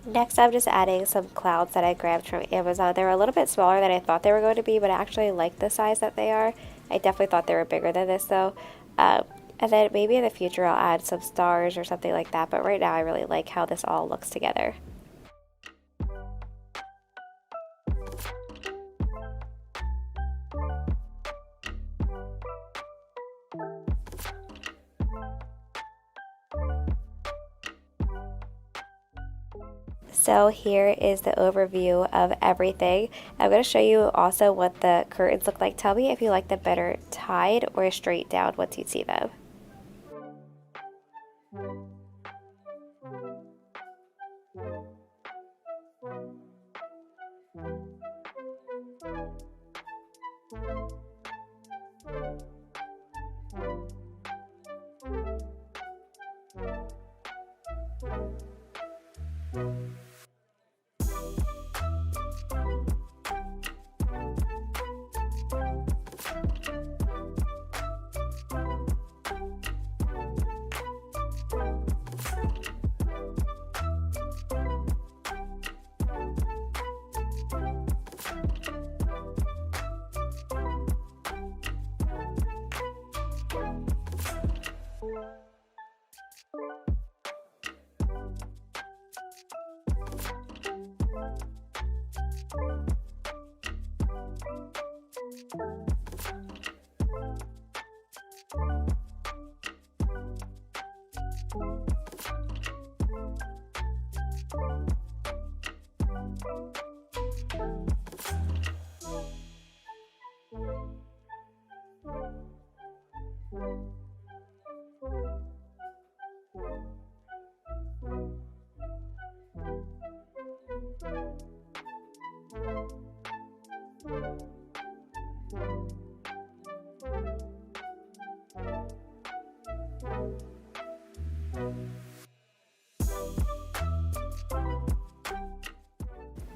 Next, I'm just adding some clouds that I grabbed from Amazon. They were a little bit smaller than I thought they were going to be, but I actually like the size that they are. I definitely thought they were bigger than this though. And then maybe in the future I'll add some stars or something like that, but right now I really like how this all looks together. So here is the overview of everything. I'm going to show you also what the curtains look like. Tell me if you like them better tied or straight down once you see them.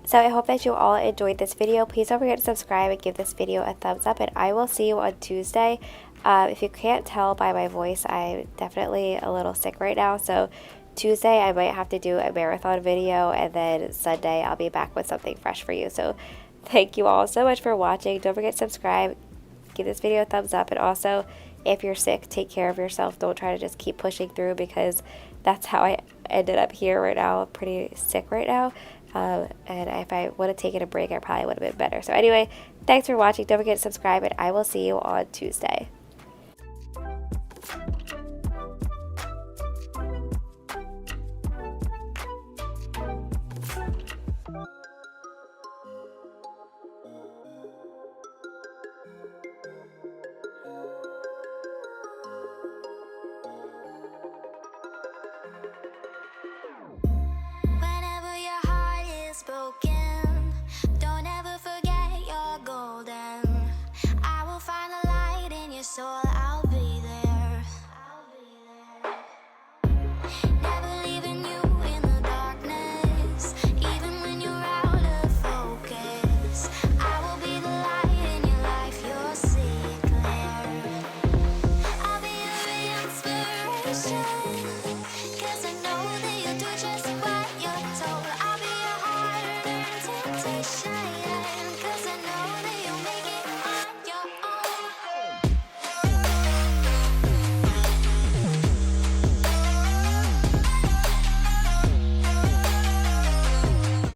So I hope that you all enjoyed this video. Please don't forget to subscribe and give this video a thumbs up, and I will see you on Tuesday. If you can't tell by my voice, I'm definitely a little sick right now, so Tuesday I might have to do a marathon video, and then Sunday I'll be back with something fresh for you. So thank you all so much for watching. Don't forget to subscribe, give this video a thumbs up, and also if you're sick, take care of yourself. Don't try to just keep pushing through, because that's how I ended up here right now, pretty sick right now. And if I would have taken a break, I probably would have been better. So anyway, thanks for watching. Don't forget to subscribe, and I will see you on Tuesday.